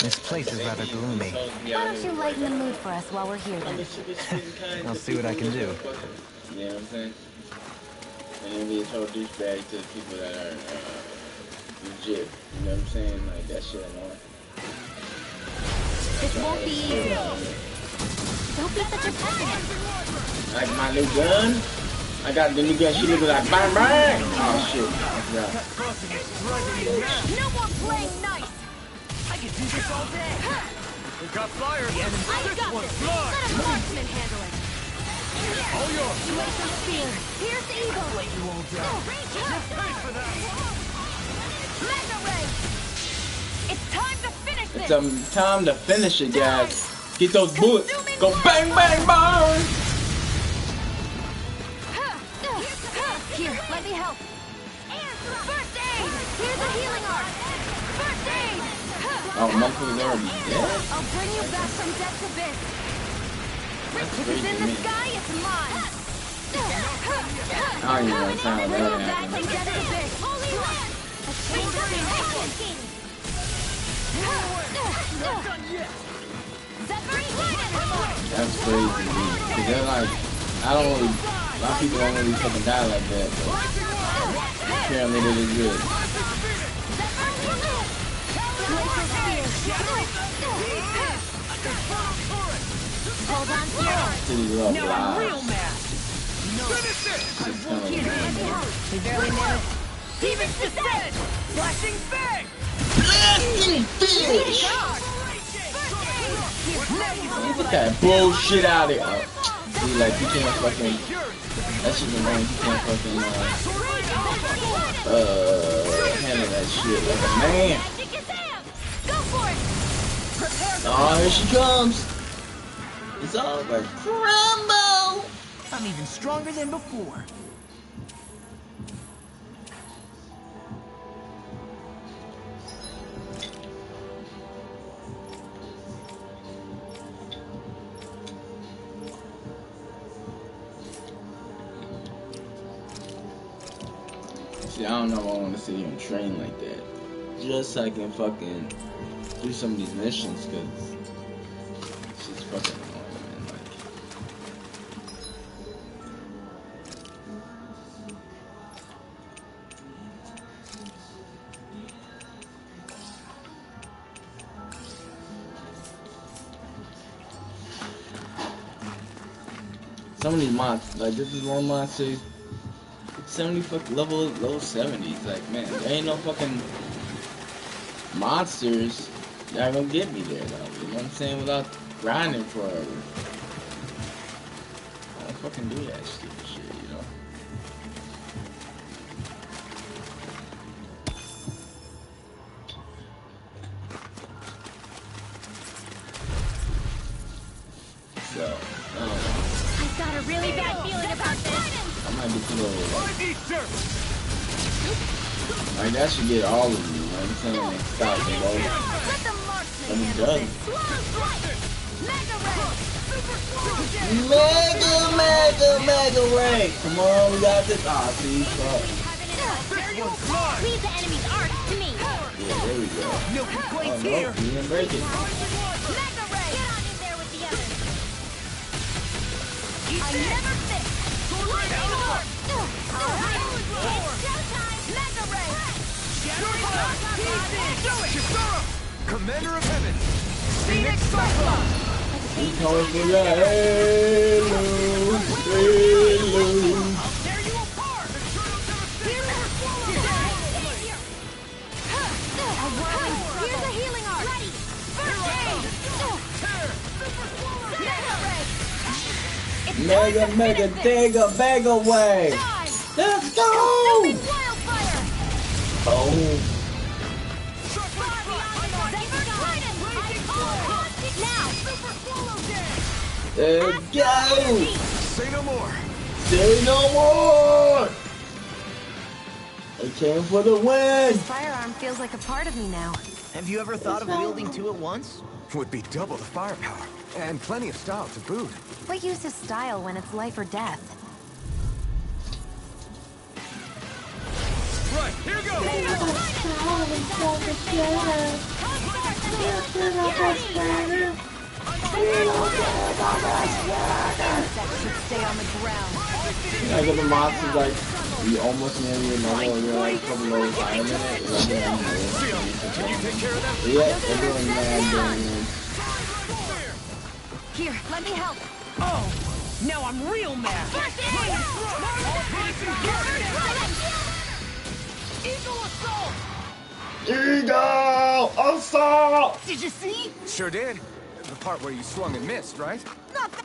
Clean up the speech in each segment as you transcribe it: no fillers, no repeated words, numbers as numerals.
This place is rather gloomy. Why don't you lighten the mood for us while we're here then? I'll see what I can do. You know what I'm saying? And be a total douchebag to the people that are legit. You know what I'm saying? Like, that shit annoying. This won't be easy. Don't be such a pessimist. Like my new gun? I got the new gun, she looking like bang bang! Oh shit, I forgot. No more playing nice! I can do this all day! We got flyers! I got this! Let a marksman handle it! All yours! Laser spear! Pierce evil! Lay you all down! You're paid for that! Mega ray! It's time to finish this! It's time to finish it, guys. Get those bullets. Go bang bang bang! Here, let me help. First aid! Here's a healing arc! First aid! Oh, motherfucker's already dead? I'll bring you back from death to this. If it's in the sky, it's mine. I don't even know what time Bring that you back happened. from death to this. Holy land! That's crazy, dude. Cause they're like, I don't really, a lot of people don't really fucking die like that, but apparently they did good. Hold on to yours. City love Now real lives. math! Finish it! It's kind of annoying. We barely managed. Demons descend! Flashing bang! Get that bullshit out of here. Oh, see, like, you can't fucking, that shit's annoying. You can't fucking, handle that shit like a man. Go for it! Oh, here she comes. It's all like crumble. I'm even stronger than before. See, I don't know if I want to sit here and train like that. Just so I can fucking do some of these missions, because shit's fucking annoying, man. Like, some of these mods, like this is one mod too. 70 fucking level 70s. Like, man, there ain't no fucking monsters that are gonna get me there though. You know what I'm saying? Without grinding forever. I don't fucking do that stupid shit, you know? So, I don't know. I've got a really bad feeling about this. I might be too old. I need dirt! Like, that should get all of you, you know what I'm saying? Like, stop the low. Let the marksman Let me handle done. this. Slow strike! Mega ray! Mega ray! Come on, we got this. Ah, see, fuck. Leave the enemy's arc to me. Yeah, there we go. No Oh, complaints no, here! you didn't break it. Mega ray! Get on in there with the others. I never fit. Lightning arc! Alright, it's showtime! Mega ray! Kisara! Commander of Heaven! Phoenix Cyclops! He's coming for your halo. Tear you apart! Here's a healing arc! Ready! First aid! Mega ray! Mega, bag away. Dive! Let's go. Consuming wildfire! Oh, there we go. Say no more! Say no more. They came for the win. This firearm feels like a part of me now. Have you ever thought of wielding two at once? Would be double the firepower. And plenty of style to boot. What use is style when it's life or death? Right, here goes! Insects should stay on the ground. Like if the monster's like, you almost nearly another, you're like a couple of time in it, like, Can you take care of them? yeah, they're doing mad damage. Here, let me help. Oh, now I'm real mad. First aid! Eagle assault! Eagle assault! Did you see? Sure did. The part where you swung and missed, right? Not that.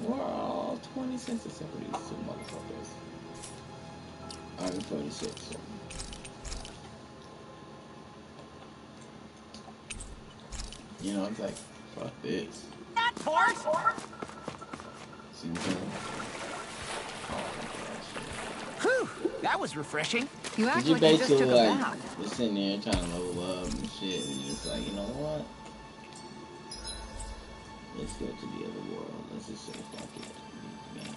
Wow, 20 cents to separate these two motherfuckers. I'm 26. So. You know, it's like, fuck this. That part? See what I'm saying? Whew, that was refreshing. You act Did you like you just basically took a like bath. just sitting there trying to level up and shit, and you're just like, you know what? Let's go to the other world. Let's just say fuck it. Man.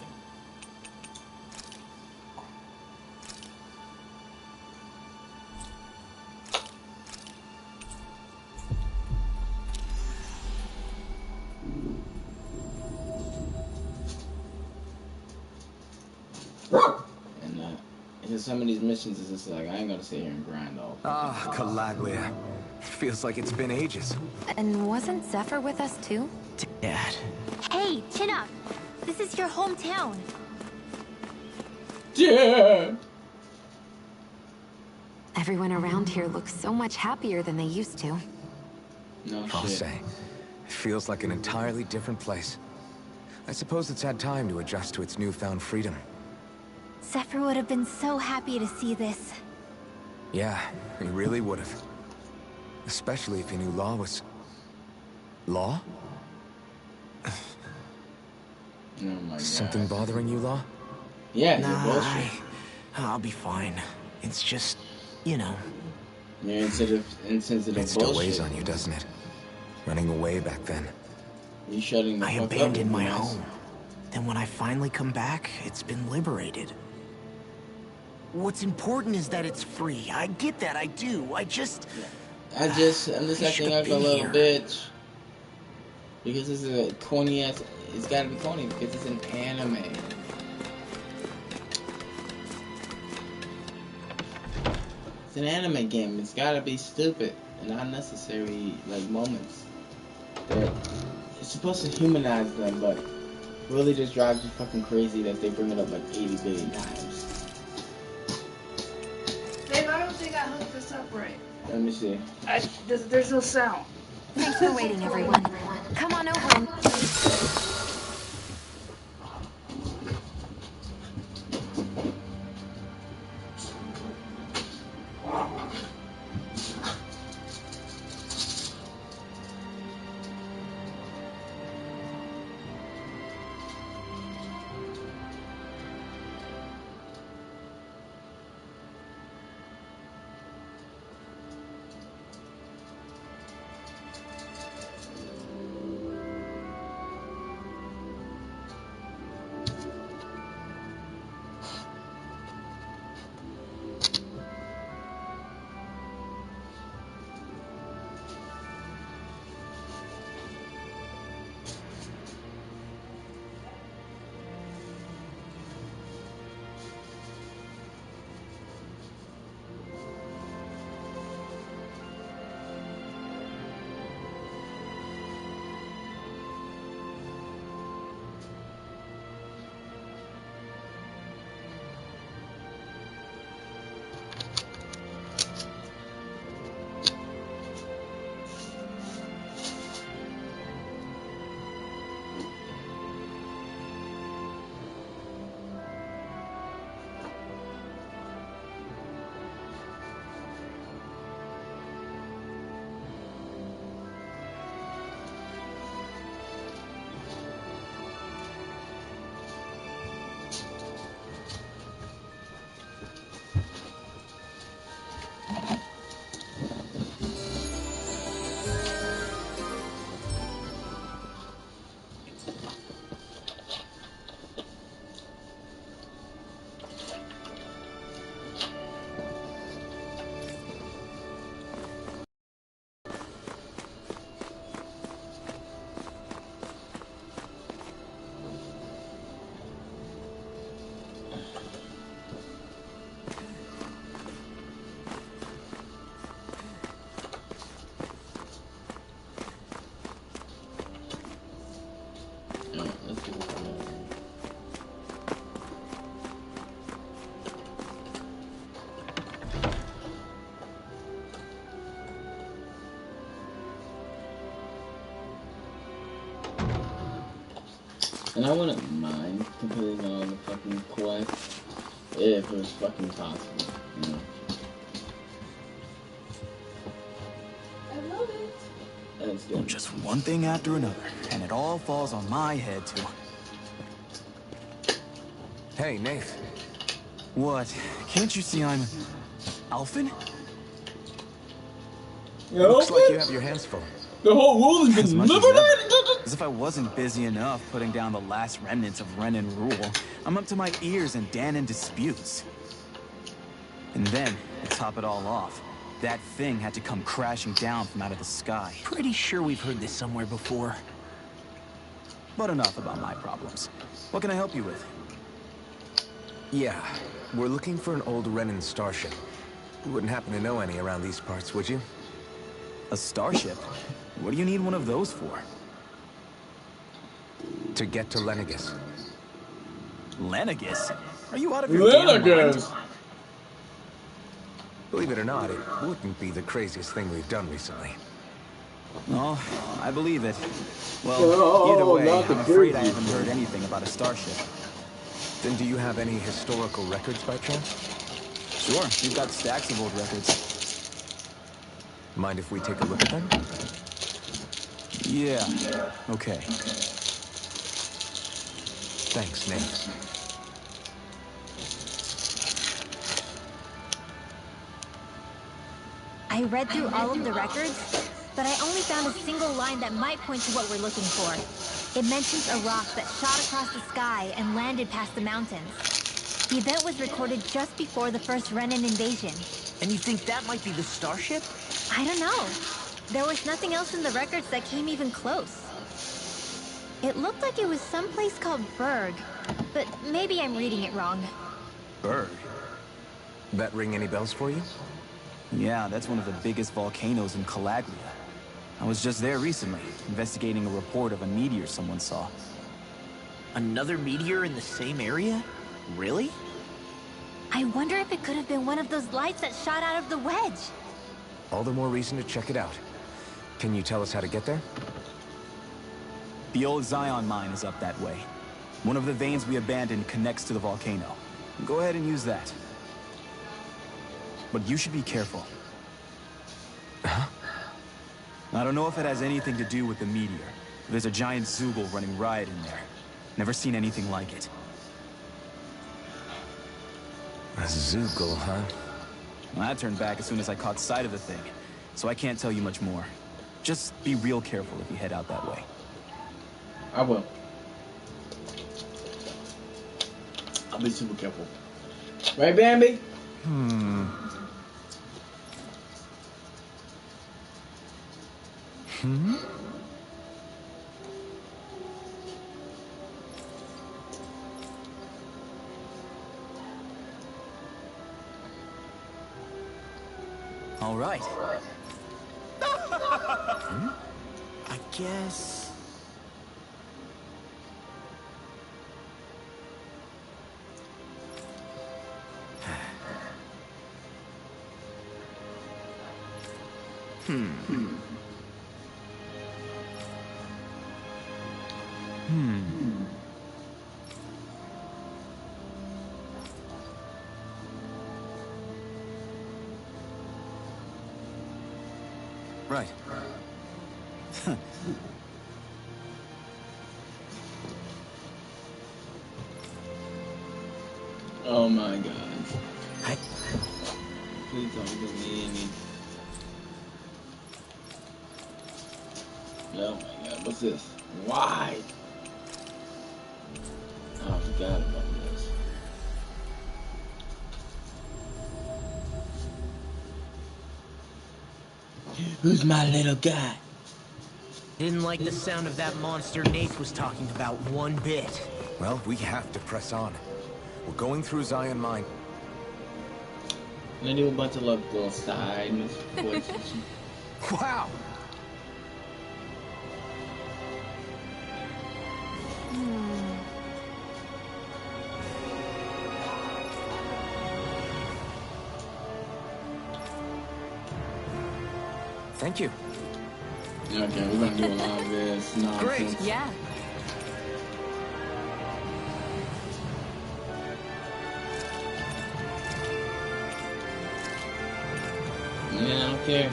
And because some of these missions is just like I ain't gonna sit here and grind all. Ah, Calaglia. Feels like it's been ages. And wasn't Zephyr with us too? Dad. Hey, chin up. This is your hometown. Yeah. Everyone around here looks so much happier than they used to. No I'll shit. say. It feels like an entirely different place. I suppose it's had time to adjust to its newfound freedom. Zephyr would have been so happy to see this. Yeah, he really would have. Especially if he knew Law was... Law? Oh my god. Something bothering you, Law? Yeah, Nah, you're bullshit. I'll be fine. It's just, you know. You're insensitive It still bullshit. weighs on you, doesn't it? Running away back then. You shutting the I fuck up. abandoned my you ass. home. Then when I finally come back, it's been liberated. What's important is that it's free. I get that, I do. I'm just I'm just I acting should've like a been little here. bitch. Because this is a corny ass. It's gotta be corny because it's an anime. It's an anime game. It's gotta be stupid and unnecessary like moments. That it's supposed to humanize them, but really just drives you fucking crazy that they bring it up like 80 billion times. Babe, I don't think I hooked this up right. Let me see. There's no sound. Thanks for waiting, everyone. Come on over and... And I wouldn't mind completing all the fucking quests if it was fucking possible, you know. I love it. That's good. Just one thing after another, and it all falls on my head too. Hey, Nath. What? Can't you see I'm Alphen? Looks like you have your hands full. The whole world has As been much as liberated! As if I wasn't busy enough putting down the last remnants of Renan rule, I'm up to my ears in Danon disputes. And then, to top it all off, that thing had to come crashing down from out of the sky. Pretty sure we've heard this somewhere before. But enough about my problems. What can I help you with? Yeah, we're looking for an old Renan starship. You wouldn't happen to know any around these parts, would you? A starship? What do you need one of those for? To get to Lenegis. Lenegis? Are you out of your damn mind? Believe it or not, it wouldn't be the craziest thing we've done recently. Oh, I believe it. Well, Oh, either way, not the I'm afraid I crazy. haven't heard anything about a starship. Then do you have any historical records by chance? Sure, we've got stacks of old records. Mind if we take a look at them? Yeah, okay. Thanks, Nate. I read through all of the records, but I only found a single line that might point to what we're looking for. It mentions a rock that shot across the sky and landed past the mountains. The event was recorded just before the first Renan invasion. And you think that might be the starship? I don't know. There was nothing else in the records that came even close. It looked like it was someplace called Berg, but maybe I'm reading it wrong. Berg? That ring any bells for you? Yeah, that's one of the biggest volcanoes in Calagria. I was just there recently, investigating a report of a meteor someone saw. Another meteor in the same area? Really? I wonder if it could have been one of those lights that shot out of the wedge. All the more reason to check it out. Can you tell us how to get there? The old Zion mine is up that way. One of the veins we abandoned connects to the volcano. Go ahead and use that. But you should be careful. Huh? I don't know if it has anything to do with the meteor. There's a giant Zoogle running riot in there. Never seen anything like it. A Zoogle, huh? Well, I turned back as soon as I caught sight of the thing, so I can't tell you much more. Just be real careful if you head out that way. I will. I'll be super careful. Right, Bambi? All right. I guess... Right. Oh my god. I... Please don't give me any. Oh my god, what's this? Why? Oh, I forgot about this. Who's my little guy? Didn't like the sound of that monster Nate was talking about one bit. Well, we have to press on. We're going through Zion Mine. And I do a bunch of love girl side and voices. Wow! Thank you. Okay, we're gonna do a lot of this nonsense. Yeah. don't care.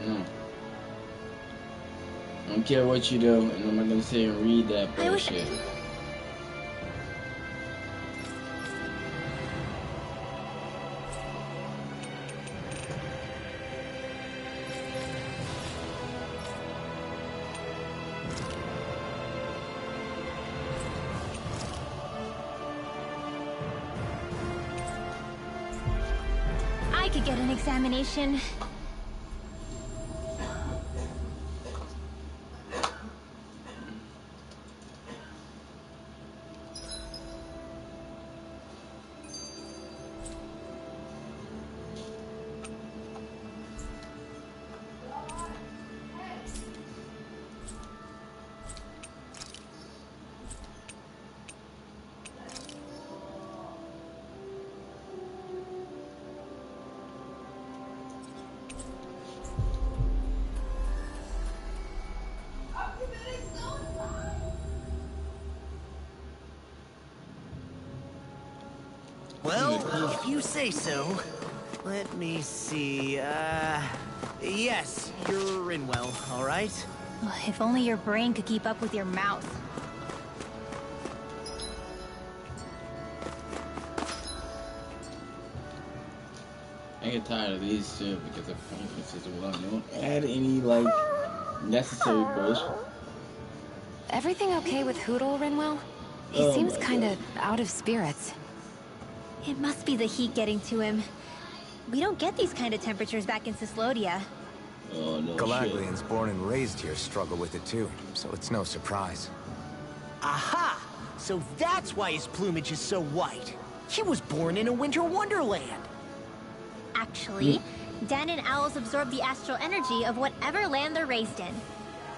No. I don't care what you do, and I'm not gonna sit here and read that bullshit. I could get an examination. Well, if you say so. Let me see, yes, you're Rinwell, all right? If only your brain could keep up with your mouth. I get tired of these too because the pointless as well. They don't add any like necessary bullshit. Everything okay with Hootle, Rinwell? He seems kind of out of spirits. It must be the heat getting to him. We don't get these kind of temperatures back in Cyslodia. Oh no Galaglians born and raised here struggle with it too, so it's no surprise. Aha! So that's why his plumage is so white. He was born in a winter wonderland. Actually, Dan and owls absorb the astral energy of whatever land they're raised in.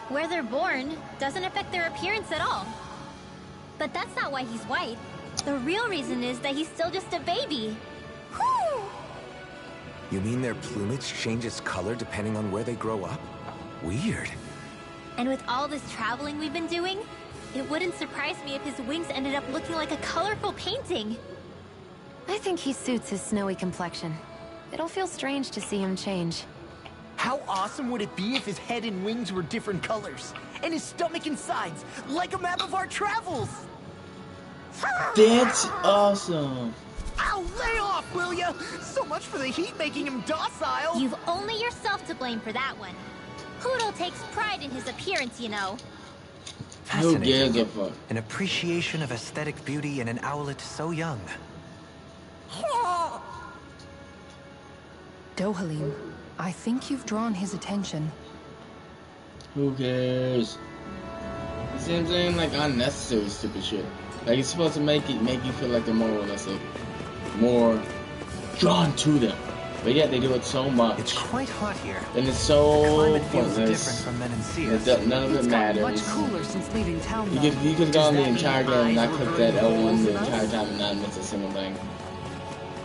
Where they're born doesn't affect their appearance at all. But that's not why he's white. The real reason is that he's still just a baby. Whew! You mean their plumage changes color depending on where they grow up? Weird. And with all this traveling we've been doing, it wouldn't surprise me if his wings ended up looking like a colorful painting. I think he suits his snowy complexion. It'll feel strange to see him change. How awesome would it be if his head and wings were different colors? And his stomach and sides, like a map of our travels! That's awesome. Ow, lay off, will ya? So much for the heat making him docile! You've only yourself to blame for that one. Hootle takes pride in his appearance, you know. Who gives a Fascinating. fuck? An appreciation of aesthetic beauty in an owlet so young. Dohalim, I think you've drawn his attention. Who cares? You see what I'm saying? Like unnecessary stupid shit. Like it's supposed to make you feel like they're more realistic, more drawn to them. But yet they do it so much. It's quite hot here. And it's The so climate feels different pointless. from None Menancius. of it It's gotten much matters. cooler since leaving town. You though. could go on the that entire mean game and not eyes click were that burning L1 holes the in us? entire time and not miss a single thing.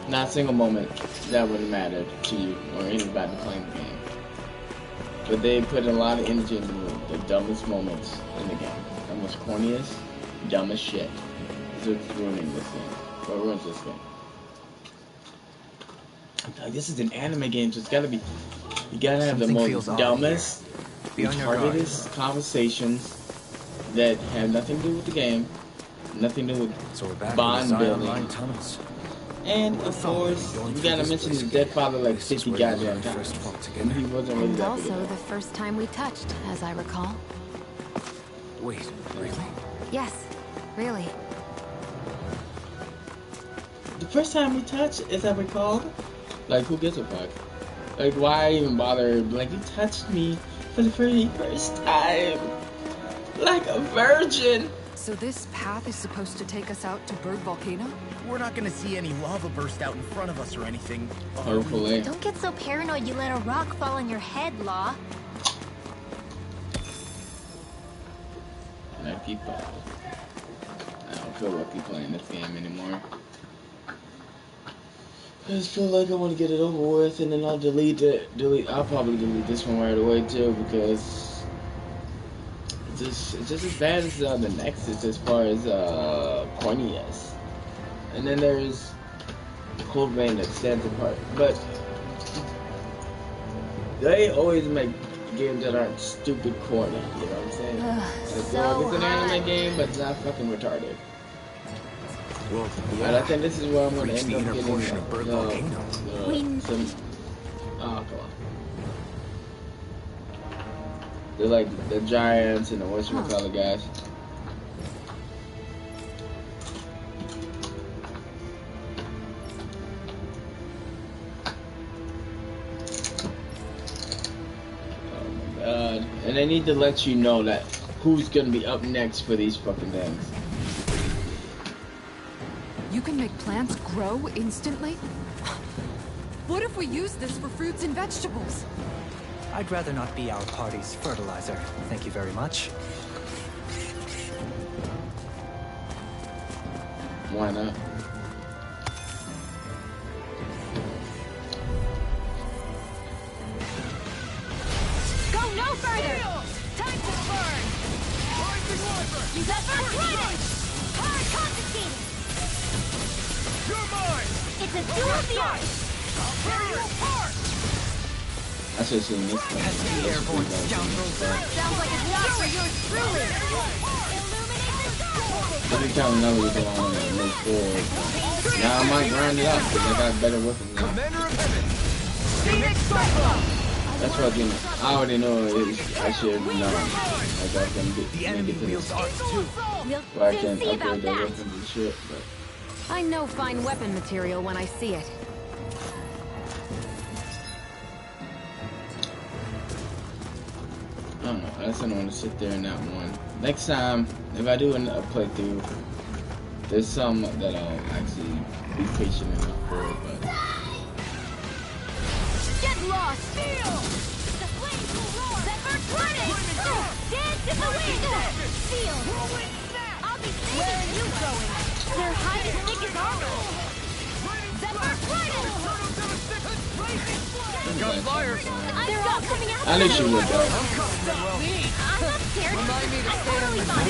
Not a single moment that would matter to you or anybody playing the game. But they put a lot of energy into the dumbest moments in the game. The most corniest, dumbest shit. So it's ruining this game. What ruins this game? Like, this is an anime game, so it's gotta be. You gotta have Something the feels most odd dumbest, Be on your guard. retardedest conversations that have nothing to do with the game, nothing to do with So we're back bond in the Zion building. Line tunnels. And of course, Going we through gotta this mention place his again. dead father like This is 50 where we goddamn first times. fought And together. he wasn't really And that big also of a the first time we touched, as I recall. Wait, really? Yes, really. The first time we touched, as I recall, like who gives a fuck? Like why even bother? Like you touched me for the very first time, like a virgin. So this path is supposed to take us out to Bird Volcano? We're not gonna see any lava burst out in front of us or anything. are we? Hopefully. Don't get so paranoid you let a rock fall on your head, Law. And I keep I don't feel lucky playing this game anymore. I just feel like I want to get it over with, and then I'll delete it. I'll probably delete this one right away too, because it's just as bad as the Nexus as far as corniness. and then there's Code Vein that stands apart. But they always make games that aren't stupid corny, you know what I'm saying? Like, So it's an hot. anime game, but it's not fucking retarded. Well, And I think this is where I'm gonna reach end the up inner getting portion of Bird Volcano. some. Oh, come on. They're like the giants and the whatchamacallit guys. Oh my god. And they need to let you know that who's gonna be up next for these fucking things. You can make plants grow instantly? What if we use this for fruits and vegetables? I'd rather not be our party's fertilizer. Thank you very much. Why not? Go no further! Time to burn! Use that first weapon! Hard confiscated! You're mine! It's a duel of the arts! I'll tear you apart! I should have seen this one. Pesky airborne scoundrels. Sounds like a job for yours truly! Illuminate the dark! Every time another was along and move forward. Now I might grind it up because I got better weapons now. Commander of Heaven! Phoenix Cyclone! That's what I already know I should have known. Like I can get, The enemy get to wields this arts too. We'll where I soon can see about upgrade their that! weapons and shit, but I know fine weapon material when I see it. I don't know. I just don't want to sit there in that one. Next time, if I do a playthrough, there's some that I'll actually be patient enough for, but Get lost! Feel! The flames will roar! Zephyr Tornado! Dance in the wind! Feel! I'll be safe! Where are you going? They're hiding thick as armor! Zephyr Tornado! Got flyers! They're all coming out! I knew she would though. I'm not scared! Remind me to I'm stay totally out fine!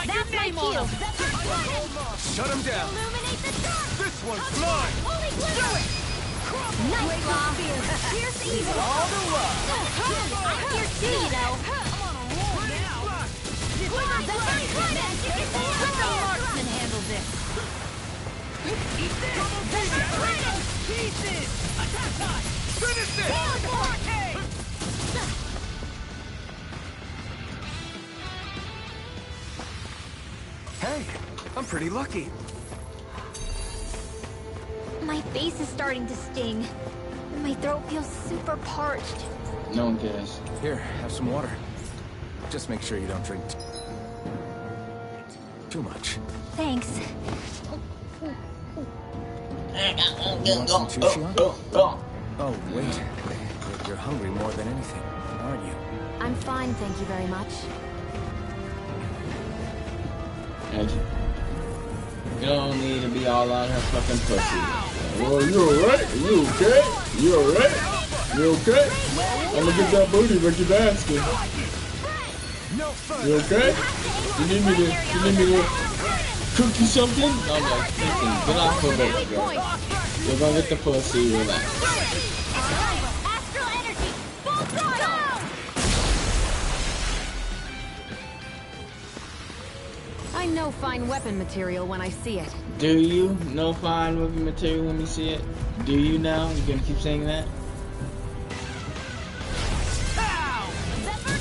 That's my cue! Zephyr Tornado! Shut him down! Illuminate the dark! This one's mine! Holy glitter! Nice, Law! Here's evil! All the way! I'm here too, you know! I'm on a roll now! Zephyr Magic is the marksman handle this! Eat this! Zephyr Tornado! Pieces! Attack time! Finish this! Teleport! Hey, I'm pretty lucky. My face is starting to sting. And my throat feels super parched. No one cares. Here, have some water. Just make sure you don't drink too much. Thanks. You want some Tushion? Oh, wait. You're hungry more than anything, aren't you? I'm fine, thank you very much. Thank you. You don't need to be all on her fucking pussy. Well, you alright? You okay? You alright? You okay? I'm gonna get that booty, but you're asking. You okay? You need me to cook you something? I'm like, listen, get off of it, girl. You're gonna get the pussy, relax. Astral energy! Full throttle! I know fine weapon material when I see it. Do you know fine weapon material when you see it? Do you now? You gonna keep saying that?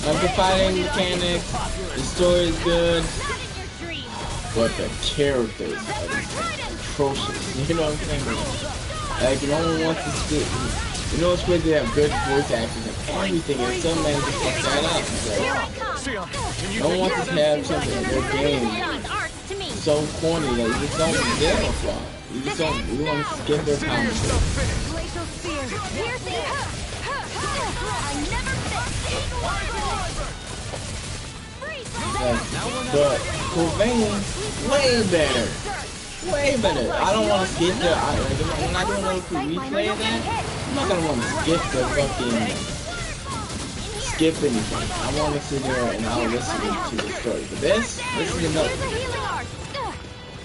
Like the fighting mechanics, the story is good, Not in your dreams! but the characters are atrocious. You know what I'm saying? Like, no one wants to skip. You know it's great to have good voice actors and everything, and some man just fucks that up. Here I Like, come! no one wants to have something in their game These arts to me! so corny that you just don't get them from. You just don't, you want to skip their comedy. Glacial spear! Here's the I never But Sylvain, way better. Way better. I don't want to skip the. When I don't want to replay that, I'm not gonna want to skip the fucking. Skip anything. I want to sit there and I'll listen to the story. But this is another.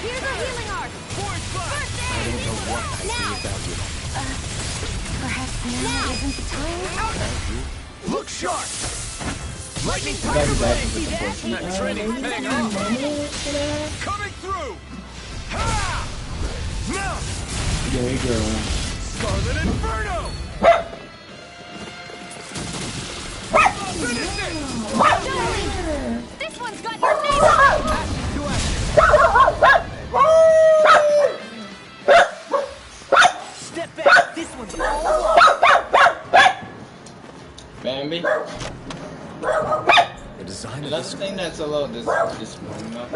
Here's a healing arc. First I aid. don't know what I'd do Now. without you. Perhaps now isn't the time? Look sharp! Lightning That's tiger exactly blade! what the That training's paying off! Coming through! Ha! Now! There you go. Scarlet Inferno! Finish it! This one's got your name on it. Step back. This one's all Bambi. The design of Another this thing that's a little disappointing about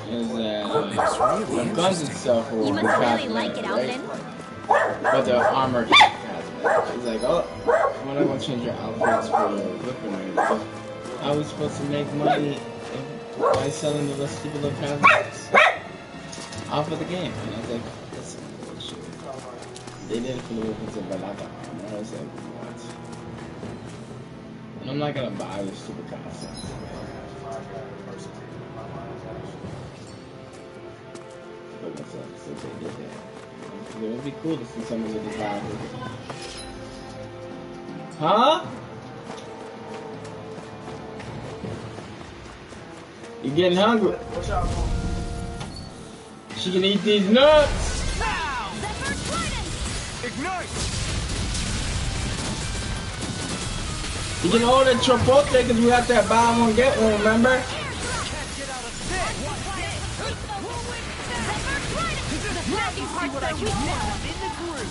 is that the guns itself will You be must really cosmetic, like it, right? Alvin. But the armor is cosmetic. It's like, oh, we're not gonna change your outfits for your weapon or anything. How are we supposed to make money by selling the stupid little cosmetics off of the game? And I was like, that's bullshit. They did it for the weapons, but not the armor. I was like, what? And I'm not gonna buy the stupid costumes. But what's up? So they did that. It would be cool to see some of the design. Huh? You getting hungry? She can eat these nuts. Now! Ignite! You can order Chipotle because we have to buy one get one, remember? what I can now in the group.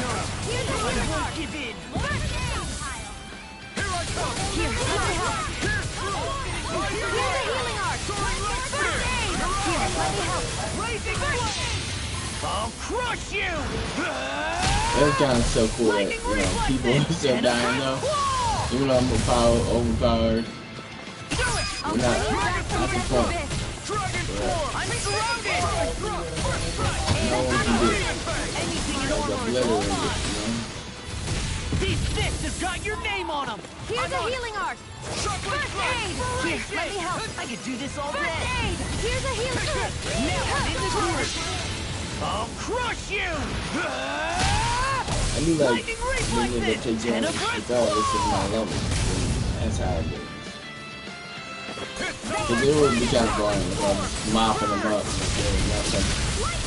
No, I won't give in. Here I come! Here, let me help. Here's a healing arc. First aid. Here, let me help. Blazing flame! I'll crush you! That's kind of so cool that, you know, people are still dying though. Even though I'm overpowered. We're not the point. I'm surrounded! No one can do it. Like obliterate it, you know? These fists have got your name on them! Here's a healing arc. First aid. Here, let me help. I could do this all First day! aid. Here's a healing arc. Now I'm in the group! I'll crush you! I do like Lightning reflexes! being able to take Ten damage of regardless of my level. That's how I do it. Because it would be kind of boring if I was mopping them up and doing nothing.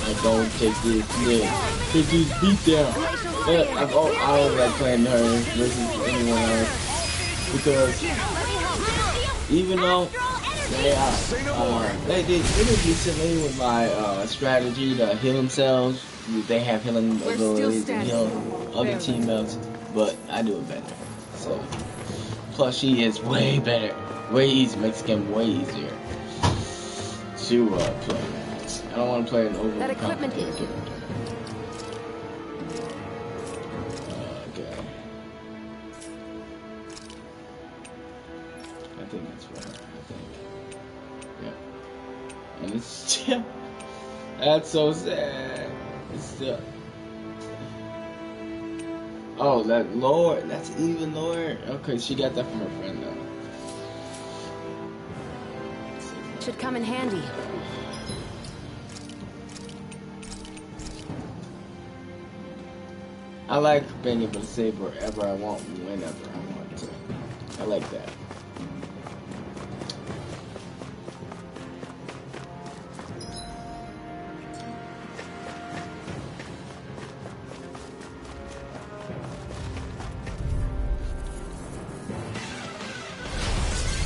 Like, go take this, yeah, take this beat down. Yeah, I don't like playing her versus anyone else. Because even though they did decently with my strategy to heal themselves, they have healing abilities and heal other teammates, but I do it better. So, plus she is way better. Way easier, makes the game way easier to play. I don't want to play an overly complicated character. Okay. I think that's right. I think. Yeah. And it's still. That's so sad. It's still. Oh, that lower. That's even lower. Okay, she got that from her friend though. Should come in handy. I like being able to save wherever I want, whenever I want to. I like that.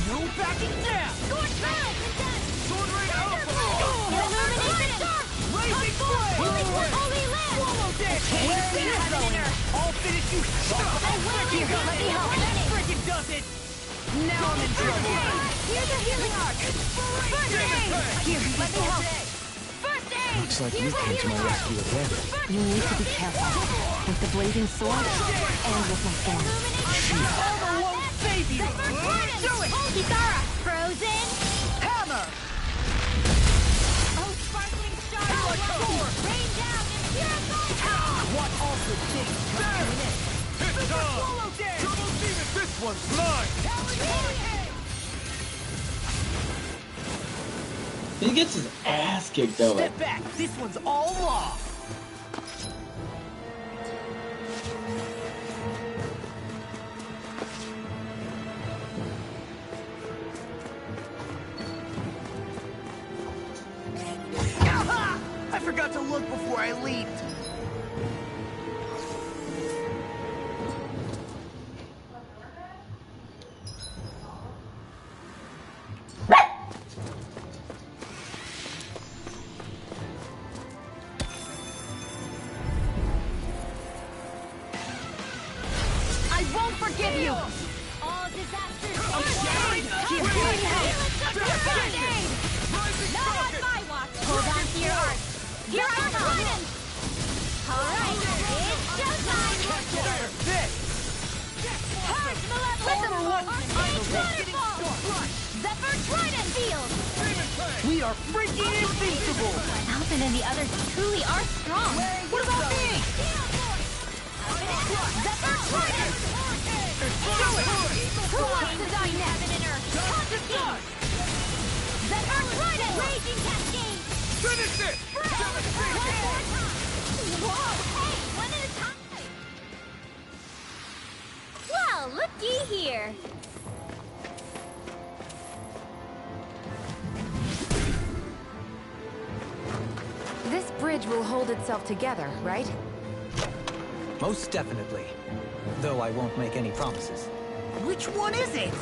No backing down! Sword Rain Alpha! Blazing flame! Swallow dead! I'll finish you! That frickin' does it! Now I'm in trouble! Here's a healing arc. First aid. Here, let me help. First aid. Looks like you came to my rescue again. You need to be careful. With the blazing sword and with my fan. Armor won't save you! Do it. Kitara. Frozen. Hammer! Oh, sparkling star. Rain down and purify. What also takes time? It's done! Swallow dead! mine! He gets his ass kicked though. Step back. This one's all law. Aha! I forgot to look before I leaped. I won't forgive you. All disasters. Give me help. Not on my watch. Hold on to your art. Here I come. All right, it's showtime. This. Purge malevolence. Arcane waterfall. Zephyr Trident field. We are freaking invincible. Mountain and the others truly are strong. What about me? Zephyr Trident. Who wants to die now? Heaven and earth. Contra Zephyr Trident. Raging Cascade. Finish it! Whoa, hey, one at a time. Well, looky here. This bridge will hold itself together, right? Most definitely. Though I won't make any promises. Which one is it?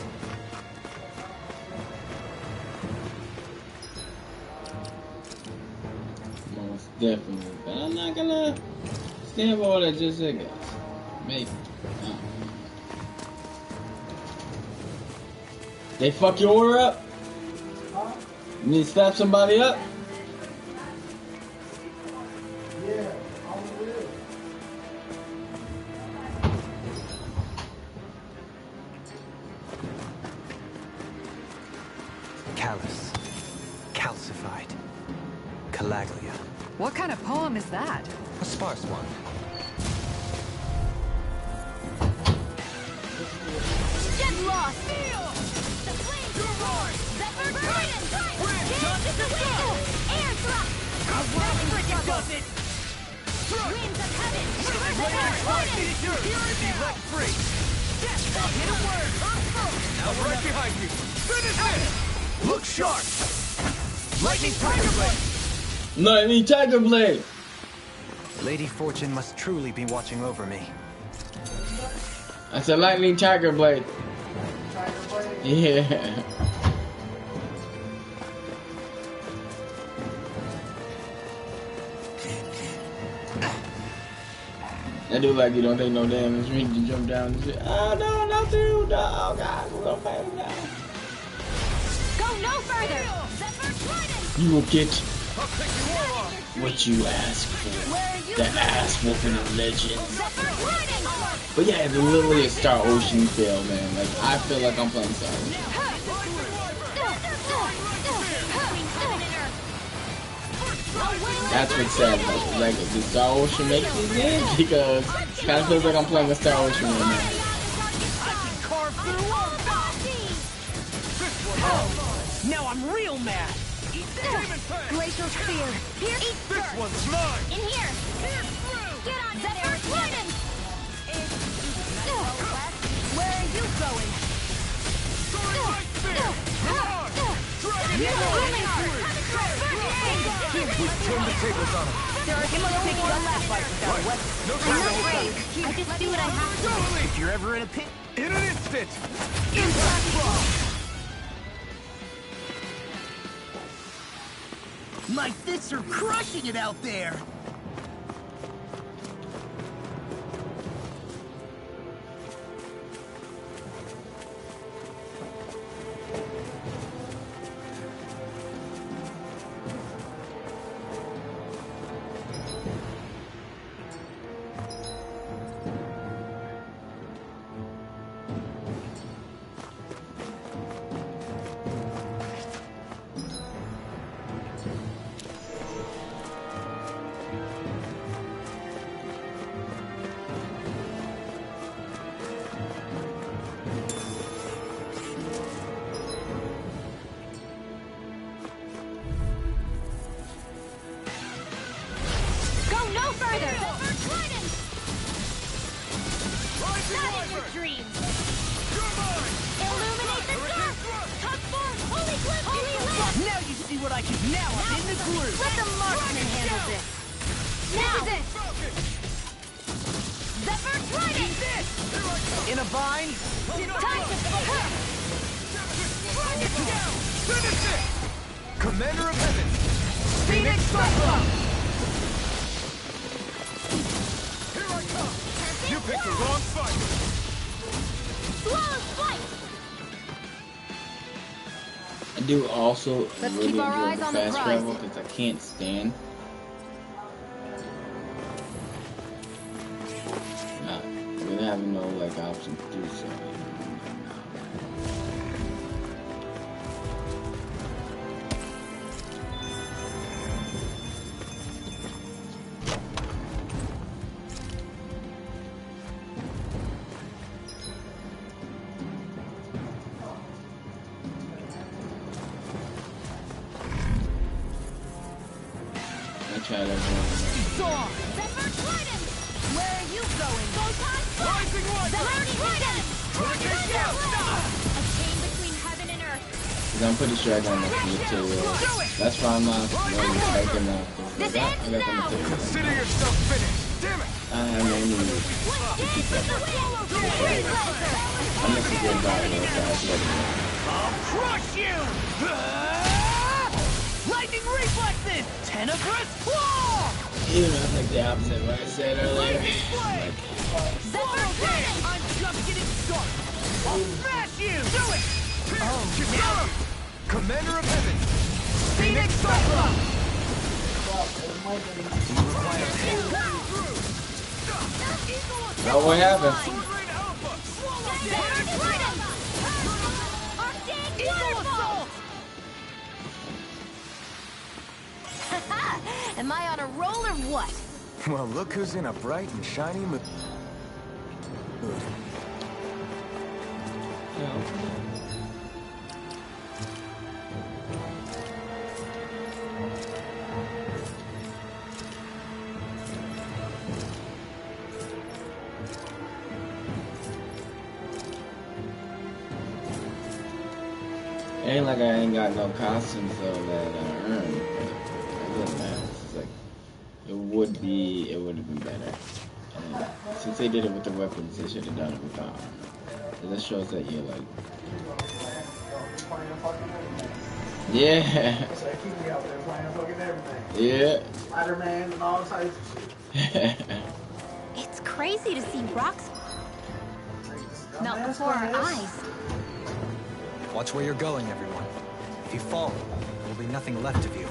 Most definitely. But I'm not gonna stand for all that just said, guys. Maybe. They fuck your order up? You need to slap somebody up? Callous. Calcified. Calaglia. What kind of poem is that? A sparse one. Get lost. The flames will roar. Zephyr Trident. Dance of the wind. Air thrust. Frickin' does it! Winds of heaven. Zephyr Trident. Be let free! Hit a word! Now right behind you! Finish it! Look sharp! Lightning Tiger Blade! Lightning Tiger Blade! Lady Fortune must truly be watching over me. That's a Lightning Tiger Blade. Yeah. I do like you don't take no damage when you jump down and shit. Oh no, not you! No, oh god, we're gonna fight him now. Go no further. Zephyr Trident. You will get I'll take you all on! what you ask for. Where are you The going? ass whooping of legend. Zephyr Trident. But yeah, it's literally a Star Ocean feel, man. Like, I feel like I'm playing Star Ocean. That's what's sad about it. Like, the Star Ocean makes me game because it kind of feels like I'm playing a Star Ocean right now. Carve through Now I'm real mad! Glacial Spear. Pierce. Eat This dirt. one's mine! In here. Get on Zephyr Trident. Where are you going? Light Spear! We've turned the tables on him. Taking a lap fight without a weapon. No I'm time not to afraid. I just do what I have to. If you're ever in a pit, In an instant! impact blow! My fists are crushing it out there! Now I'm in the groove. Let the marksman handle this. Now this. Zephyr Trident. In a bind. Time to hurt. Finish it! Commander of Heaven! Phoenix Cyclone. Here I come! You picked the wrong fight! Flawless flight. I do also Let's really keep our enjoy eyes the on the fast prize. travel because I can't stand. Not really having no like option to do so. Try to Saw. Zephyr Trident. Where are you going? Photon Flash. Rising one! Zephyr Trident. Hurricane Gale! A chain between heaven and earth. Cause I'm pretty sure I got enough material. That's why I'm not really taking enough. This I ends got the now. material. Consider yourself finished! Damn it! I have no need. What dance with the wind? Freeze laser. I'm just a good guy real fast. I'll crush you! Lightning reflexes! Tenebrous claw! You know, it's like the opposite of what I said earlier. Blade! Zephyr Trident. I'm just getting started! I'll smash you! Do it! Kisara! Commander of Heaven! Phoenix Cyclone! Now what happened? Zephyr Trident. Arctic Waterfall. Am I on a roll or what? Well, look who's in a bright and shiny mood. Ain't like I ain't got no costumes though that I earned, but it doesn't matter. It's like it would have been better. And since they did it with the weapons, they should have done it with the armor. So that shows that you're like, yeah, So they keep me out there playing fucking everything. yeah. Spider-Man and all types of shit. It's crazy to see rocks melt before our eyes. Watch where you're going, everyone. If you fall, there will be nothing left of you.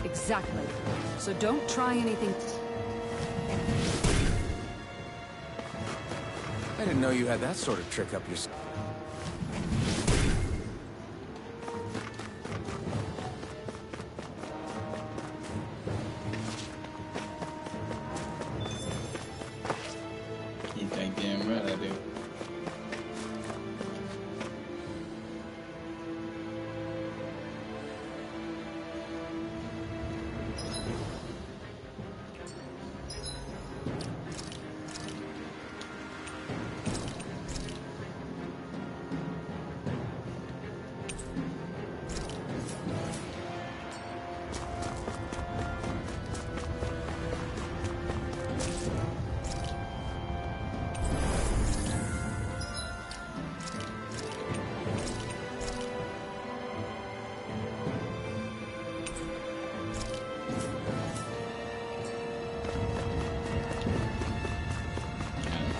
Exactly. So don't try anything. I didn't know you had that sort of trick up your sleeve. You think damn right I do.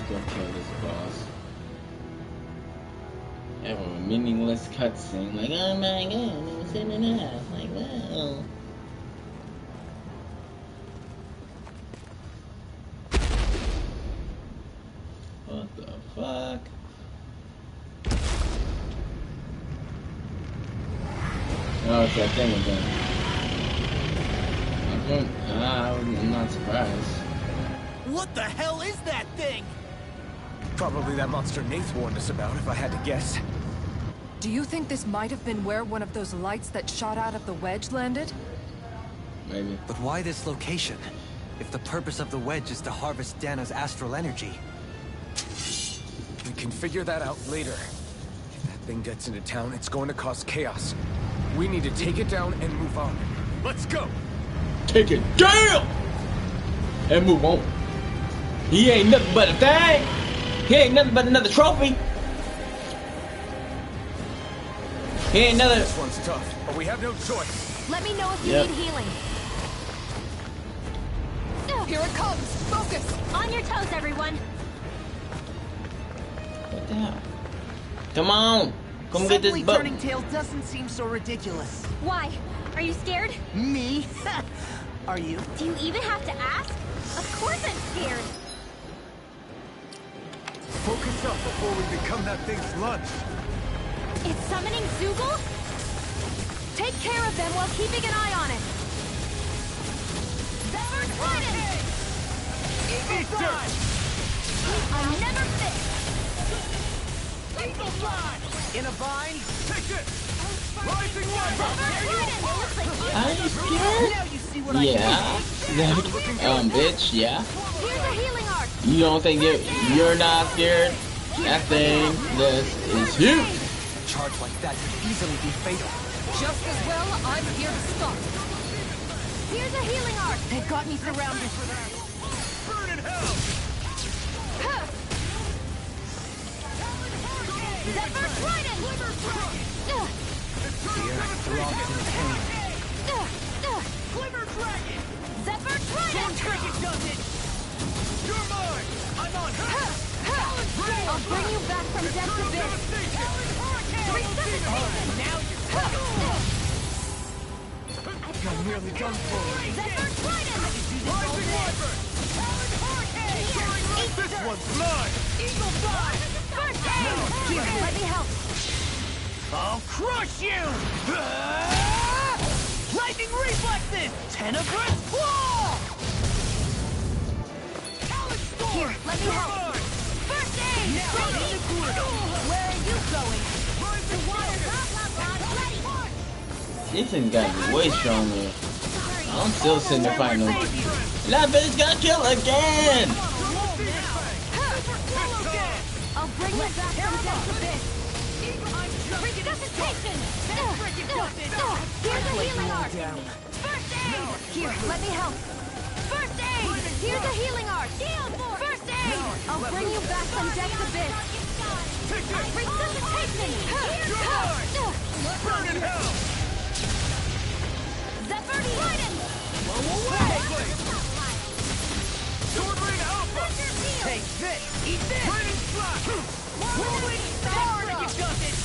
Go kill this boss. Have a meaningless cutscene like, oh my god, it was in an ass. Like, wow. What the fuck? Oh, it's that thing again. I'm not surprised. What the hell is that thing? Probably that monster Nath warned us about, if I had to guess. Do you think this might have been where one of those lights that shot out of the wedge landed? Maybe. But why this location? If the purpose of the wedge is to harvest Dana's astral energy. We can figure that out later. If that thing gets into town, it's going to cause chaos. We need to take it down and move on. Let's go. Take it down and move on. He ain't nothing but a thing. He ain't nothing but another trophy. He ain't another. This one's tough, but we have no choice. Let me know if you Yep. need healing. Here it comes! Focus! On your toes, everyone. What the hell? Come on. Come get this Suddenly boat. turning tail doesn't seem so ridiculous. Why? Are you scared? Me? Are you? Do you even have to ask? Of course I'm scared. Focus up before we become that thing's lunch. It's summoning Zoogle? Take care of them while keeping an eye on it. Zephyr Trident! Eat dirt! I'll never fit. Eagle fly! In a vine? Take it! Rising Wyvern! Are you scared? Now you see what I Yeah. Bitch, yeah. Here's a healing arc. You don't think you're not scared? That thing is huge. A charge like that could easily be fatal. Just as well, I'm here to stop. Here's a healing arc. They've got me surrounded. Burn in hell! Zephyr Trident! Fear throbs in pain. Glimmer Dragon! Zephyr Trident! Cricket does it! You're mine! I'm on her! I'll bring you back from death's abyss. Resuscitation! Now you're I'm nearly done for. Zephyr Trident! Rising Wyvern! This one's mine! Eagle Fly! First aid! Here, let me help. I'll crush you! Lightning reflexes! Tenebrous claw! Here, let me help. First aid! Ready? Where are you going? The water's up, ready. This thing got me way stronger. I'm still sitting there fighting them. That bitch got killed again! I'll bring you back from death's abyss. Resuscitation! Here's a healing arc. First aid! Here, let me help. First aid! Here's a healing arc. First aid! I'll bring you back from death's abyss. Resuscitation! Burn in hell! Zephyr Trident! Sword Ring Alpha! Take this! Eat this! Raining Slash! Whirlwind Star! Cricket does it!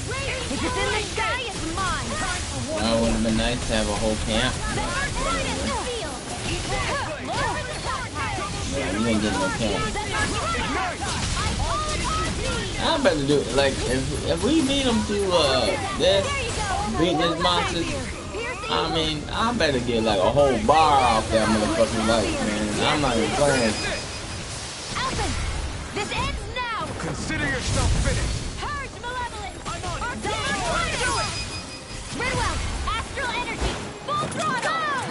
If it's in the sky, it's mine! That would have been nice to have a whole camp. Zephyr Trident! Yeah, we ain't getting no camp. I better do it. Like, if we beat them to beat this monsters, I mean, I better get like a whole bar off that motherfucking light, man. I'm not even playing. Alphen, this ends now! Consider yourself finished! Purge Malevolence! I'm on it! Do it! Ridwell, Astral Energy, full throttle!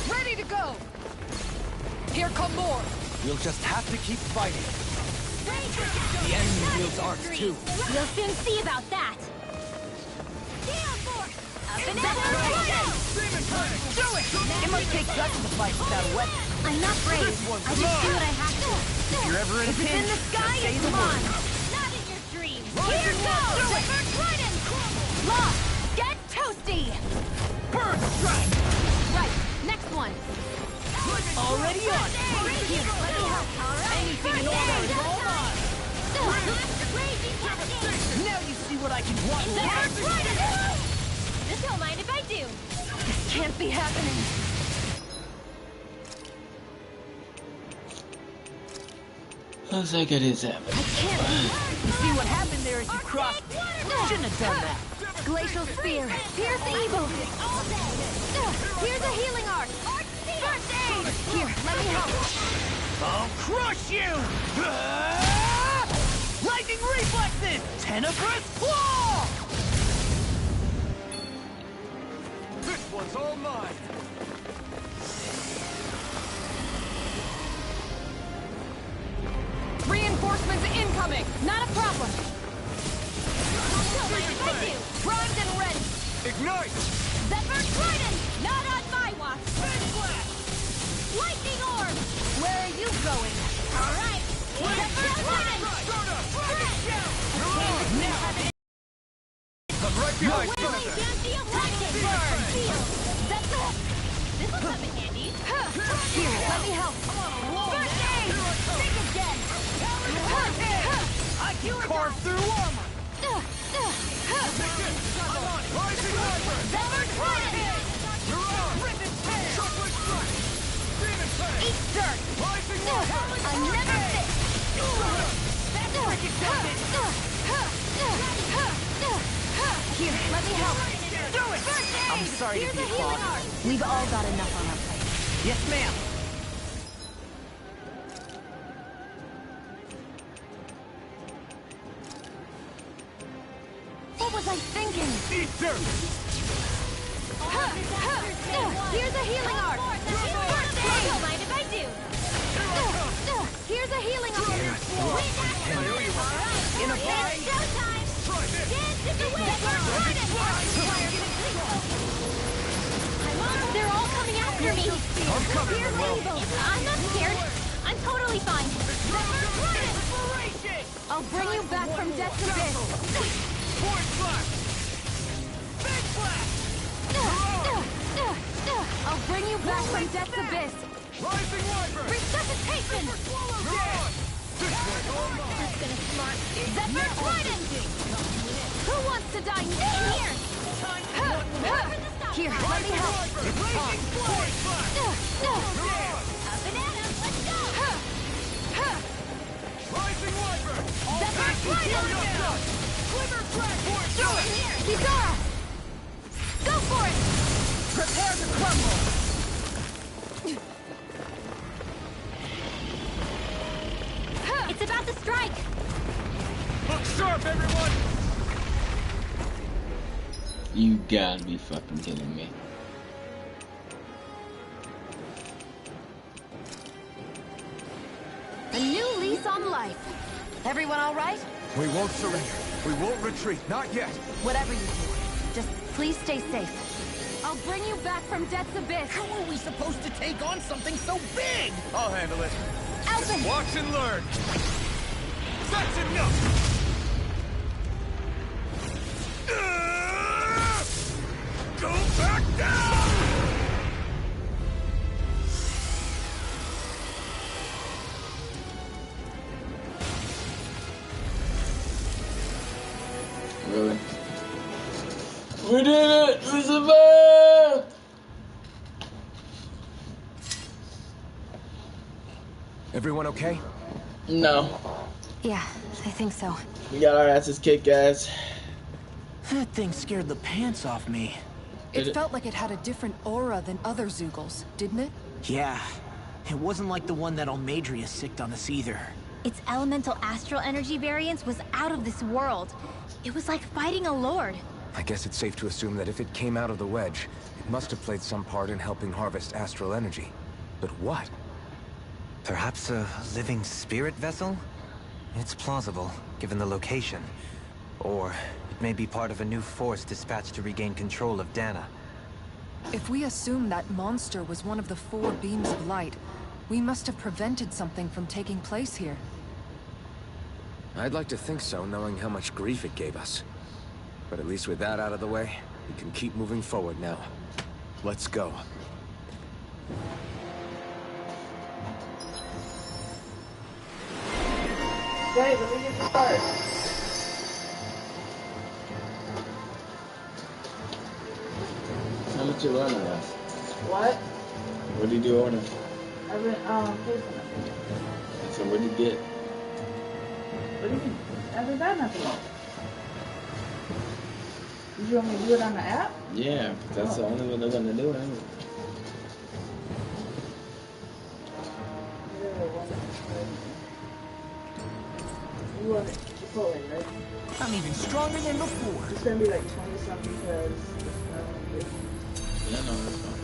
Ready to go! Here come more! We'll just have to keep fighting. The enemy wields arcs too. We'll soon see about that! Up and down! Do it! It must take guts to fight without a weapon. I'm not brave. I just do what I have to. If you're ever in a If it's in pinch, the sky, just say it's the word. mine! Not in your dreams! Here goes! Zephyr Trident! Lost! Get toasty! Bird strike! Right, next one! Already on it! Here, let me help. Anything in order is all mine! Now you see what I can want. Zephyr Trident! Just don't mind if I do. This can't be happening. Looks like it is happening. I can't. You see what happened there as you crossed me? Shouldn't have done that. Glacial Spear. Pierce evil. Here's a healing arc. First aid. Here, let me help. I'll crush you! Lightning reflexes! Tenebrous claw! This one's all mine! Reinforcements incoming! Not a problem. don't mind if I do. Primed and ready. Ignite! Zephyr Trident! Not on my watch! Lightning Orb! Where are you going? Alright! Zephyr Trident! I'm right behind you! Wiggly Dancy of Lightning Burn! Field! Zephyr! This'll come in handy. Here, let me help. First aid! Think again! I can carve through armor. Rising Wyvern! Zephyr Trident! You're on! Ribbon tear. Shuffling strike! Demon Fang! Eat dirt. Rising Wyvern! I never fit! That's freaking does it. Here, let me help. Do it. First aid! I'm sorry Here's to be a healing clogged. art! We've all got enough on our plate. Yes, ma'am. What was I thinking? Eat dirt! Here's a healing art! First aid! Don't mind if I do! Here's a healing art! In a bind. It's showtime! Dance in the wind! They're all coming after me! I'm coming, Here's Manuel. rainbows! I'm not scared! I'm totally fine! I'll bring you back from death's abyss. Point flash! Big flash! I'll bring you back from death's abyss. Rising Wyvern! Resuscitation! You're on! This one's all mine! That's gonna smart. Zephyr Trident! Who wants to die in here? Here, let me help. Blazing point flash! A banana, let's go! Rising Wyvern! Zephyr Trident! Glimmer track point! Do it! Kizara! Go for it! Prepare to crumble. It's about to strike! Look sharp, everyone! You gotta be fucking kidding me. A new lease on life. Everyone all right? We won't surrender. We won't retreat. Not yet. Whatever you do, just please stay safe. I'll bring you back from death's abyss. How are we supposed to take on something so big? I'll handle it. Alvin! Watch and learn. That's enough! Go back down! Really? We did it! We survived! Everyone okay? No. Yeah, I think so. We got our asses kicked, guys. That thing scared the pants off me. It felt like it had a different aura than other Zeugles, didn't it? Yeah. It wasn't like the one that Almadria sicked on us either. Its elemental astral energy variance was out of this world. It was like fighting a lord. I guess it's safe to assume that if it came out of the wedge, it must have played some part in helping harvest astral energy. But what? Perhaps a living spirit vessel? It's plausible, given the location. Or it may be part of a new force dispatched to regain control of Dana. If we assume that monster was one of the 4 beams of light, we must have prevented something from taking place here. I'd like to think so, knowing how much grief it gave us. But at least with that out of the way, we can keep moving forward now. Let's go. Hey, let me get the start. How much you order, guys? What? What did you order? I've been, facing it. So what did you get? What do you mean? I haven't got nothing. Did you want me to do it on the app? Yeah, that's the only one they're gonna do it. You want it fully, right? I'm even stronger than before. It's gonna be like 20 something because Yeah, no, that's fine.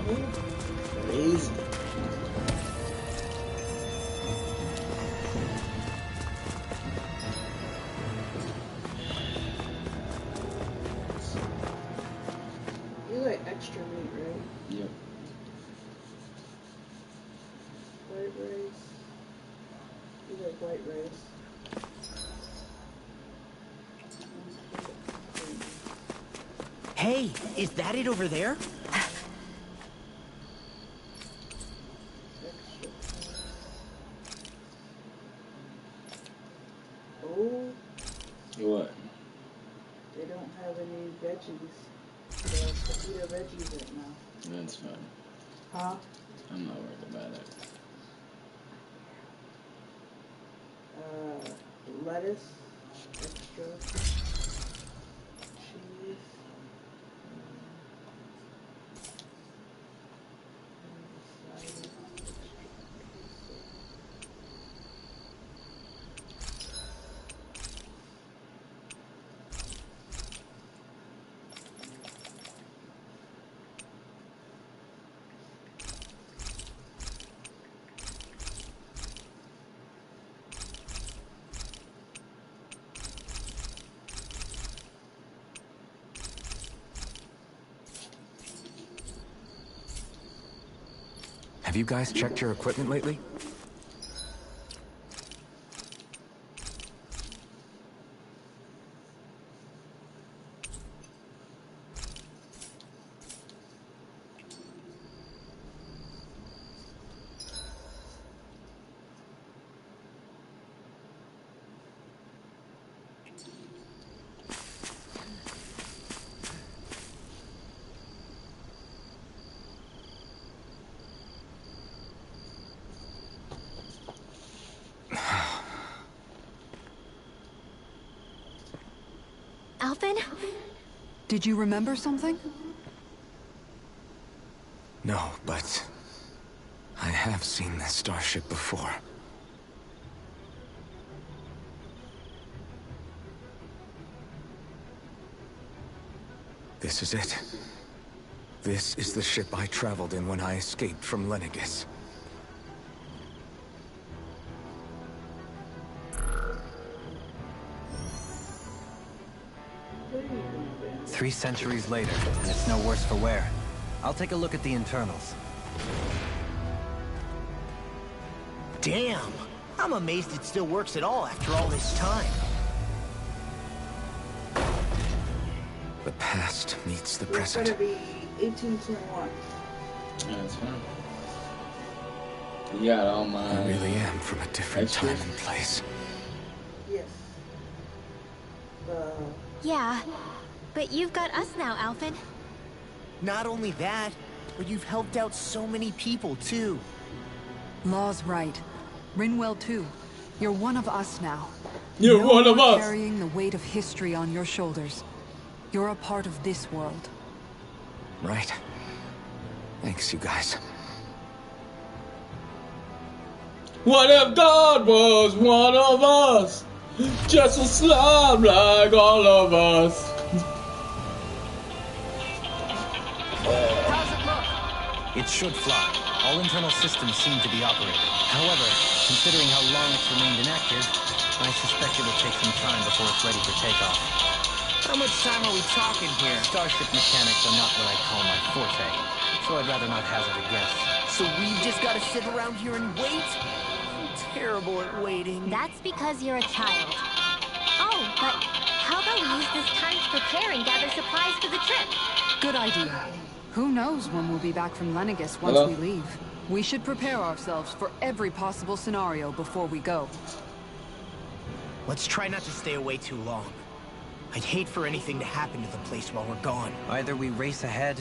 Crazy. You like extra meat, right? Yep. White rice. You like white rice. Hey, is that it over there? Oh, What? they don't have any veggies. So I have to eat a veggies right now. That's fine. Huh? I'm not worried about it. Lettuce, extra, cheese, Have you guys checked your equipment lately? Alphen? Did you remember something? No, but I have seen this starship before. This is it. This is the ship I traveled in when I escaped from Lenegis. What are you doing, Ben? 3 centuries later, and it's no worse for wear. I'll take a look at the internals. Damn! I'm amazed it still works at all after all this time. The past meets the It's present. gonna be 1821. Yeah, that's fine. You got all my... I really am from a different extras. time and place. Yes. Yeah, but you've got us now, Alphen. Not only that, but you've helped out so many people, too. Law's right. Rinwell too. You're one of us now. You're No one of more us! carrying the weight of history on your shoulders. You're a part of this world. Right. Thanks, you guys. What if God was one of us? Just a slob like all of us. It should fly. All internal systems seem to be operating. However, considering how long it's remained inactive, I suspect it will take some time before it's ready for takeoff. How much time are we talking here? Starship mechanics are not what I call my forte, so I'd rather not hazard a guess. So we've just gotta sit around here and wait? I'm terrible at waiting. That's because you're a child. Oh, but how about we use this time to prepare and gather supplies for the trip? Good idea. Who knows when we'll be back from Lenegis once Hello? we leave. We should prepare ourselves for every possible scenario before we go. Let's try not to stay away too long. I'd hate for anything to happen to the place while we're gone. Either we race ahead,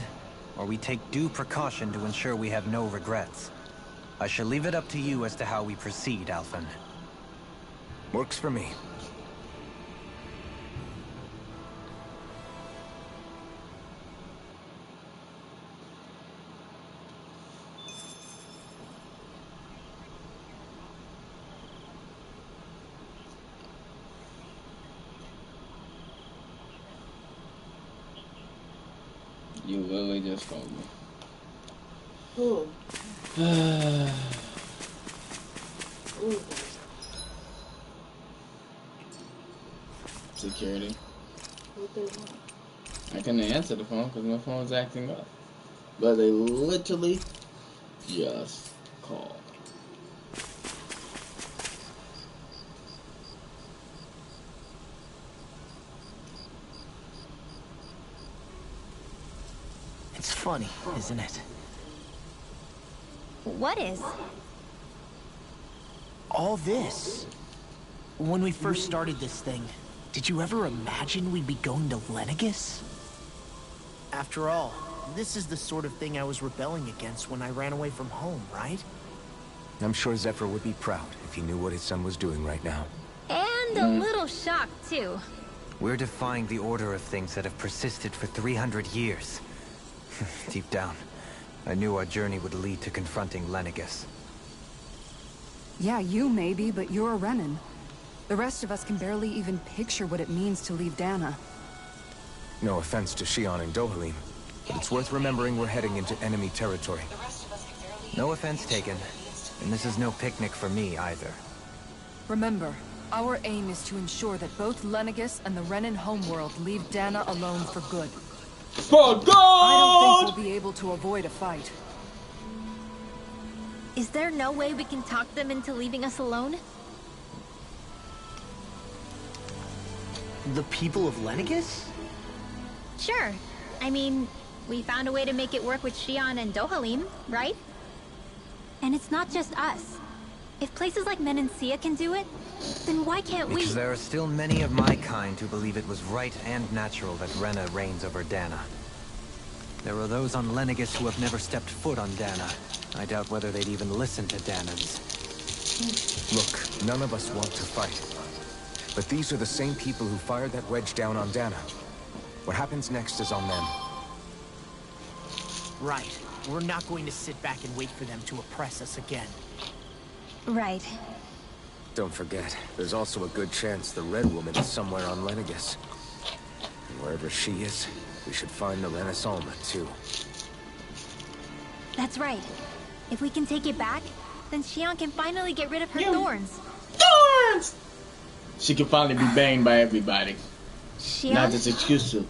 or we take due precaution to ensure we have no regrets. I shall leave it up to you as to how we proceed, Alphen. Works for me. You literally just told me. Who? Ooh. Security. What they want? I couldn't answer the phone because my phone was acting up. But they literally just called. It's funny, isn't it? What is? All this. When we first started this thing, did you ever imagine we'd be going to Lenegis? After all, this is the sort of thing I was rebelling against when I ran away from home, right? I'm sure Zephyr would be proud if he knew what his son was doing right now. And a little shocked, too. We're defying the order of things that have persisted for 300 years. Deep down, I knew our journey would lead to confronting Lenegis. Yeah, you maybe, but you're a Renan. The rest of us can barely even picture what it means to leave Dana. No offense to Shion and Dohalim, but it's worth remembering we're heading into enemy territory. No offense taken, and this is no picnic for me either. Remember, our aim is to ensure that both Lenegis and the Renan homeworld leave Dana alone for good. For good! I don't think we'll be able to avoid a fight. Is there no way we can talk them into leaving us alone? The people of Lenegis? Sure. I mean, we found a way to make it work with Shion and Dohalim, right? And it's not just us. If places like Menancia can do it, then why can't we? Because there are still many of my kind who believe it was right and natural that Rena reigns over Dana. There are those on Lenegis who have never stepped foot on Dana. I doubt whether they'd even listen to Danans. Look, none of us want to fight. But these are the same people who fired that wedge down on Dana. What happens next is on them. Right. We're not going to sit back and wait for them to oppress us again. Right. Don't forget, there's also a good chance the Red Woman is somewhere on Lenegis. And wherever she is, we should find the Renaissance too. That's right. If we can take it back, then Shion can finally get rid of her thorns. Thorns! She can finally be banged by everybody. Shion? Not just exclusive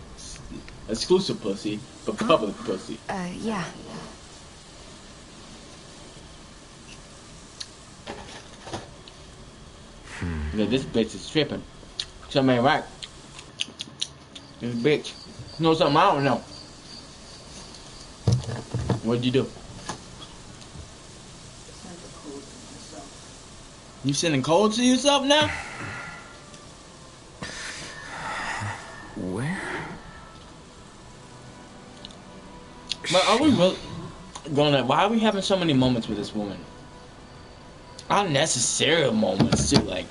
pussy, but public pussy. Yeah. Yeah, this bitch is tripping. Something ain't right. This bitch. You know something I don't know. What'd you do? You sending code to yourself now? Where? But are we really gonna? Why are we having so many moments with this woman? Unnecessary moments too. Like,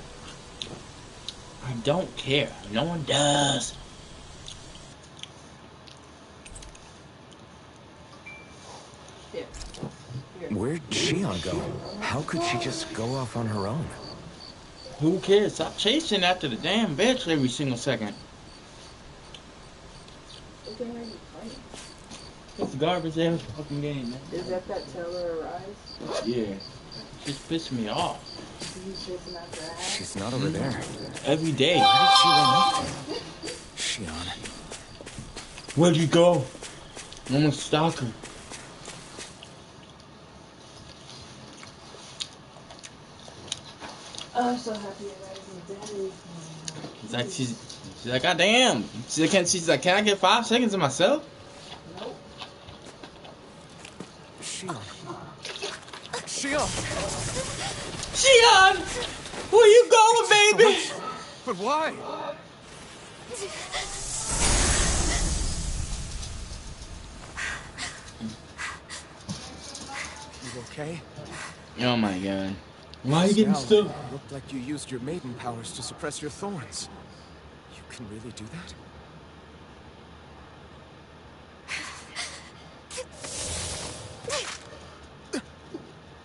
I don't care. No one does. Where'd Shion go? How could she just go off on her own? Who cares? Stop chasing after the damn bitch every single second. What game are you playing? It's garbage ass fucking game, man. Is that Teller Arise? Yeah. Just pissed me off. You chasing after her ass? She's not over there. Every day. Where did she run off to? Shion. Where'd you go? I'm a stalker. I'm so happy I got his daddy. She's like, she's like, goddamn. She's like, can I get 5 seconds to myself? Nope. Shion. Shion! Shion! Where you going, baby? But why? You okay? Oh my god. Why are you getting still? Looked like you used your maiden powers to suppress your thorns. You can really do that?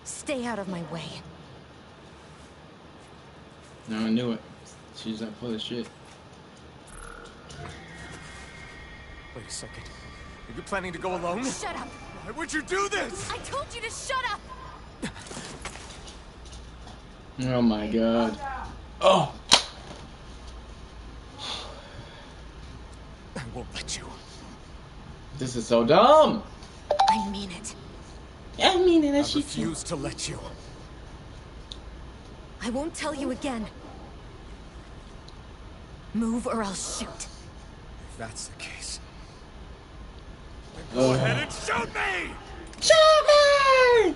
Stay out of my way. No, I knew it. She's like full of shit. Wait a second. Are you planning to go alone? Shut up. Why would you do this? I told you to shut up! Oh my god. Oh! I won't let you. This is so dumb! I mean it. I mean it, I she refuse to let you. I won't tell you again. Move or I'll shoot. If that's the case, then go ahead and shoot me! Shoot me!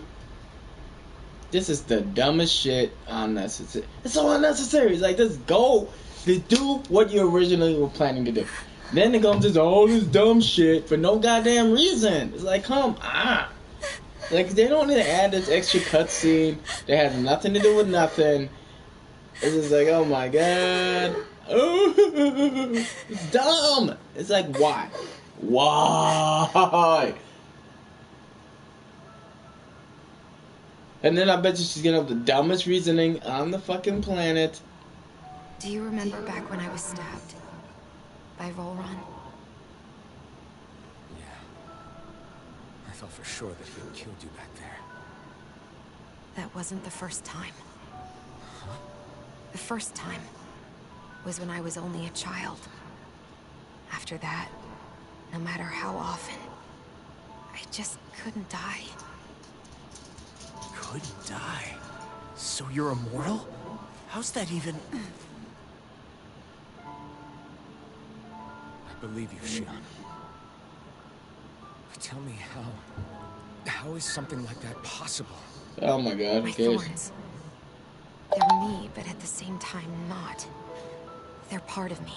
This is the dumbest shit unnecessary. It's so unnecessary. It's like, just go. Just do what you originally were planning to do. Then it comes to all this dumb shit for no goddamn reason. It's like, come on. Like, they don't need to add this extra cutscene that has nothing to do with nothing. It's just like, oh my god. It's dumb. It's like, why? Why? And then I bet you she's gonna have the dumbest reasoning on the fucking planet. Do you remember back when I was stabbed? By Volron? Yeah. I thought for sure that he had killed you back there. That wasn't the first time. The first time was when I was only a child. After that, no matter how often, I just couldn't die. Couldn't die? So you're immortal? How's that even... I believe you, Shion. But tell me how is something like that possible? Oh my god, My who cares? thorns. They're me, but at the same time not. They're part of me.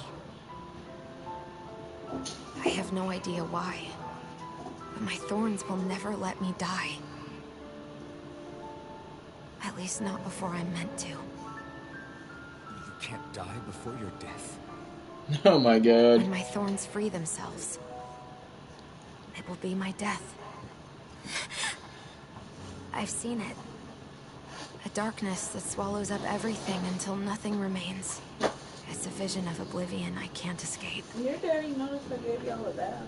I have no idea why, but my thorns will never let me die. At least not before I'm meant to. You can't die before your death. Oh my god. When my thorns free themselves, it will be my death. I've seen it. A darkness that swallows up everything until nothing remains. It's a vision of oblivion I can't escape. Your daddy noticed I gave y'all a bath.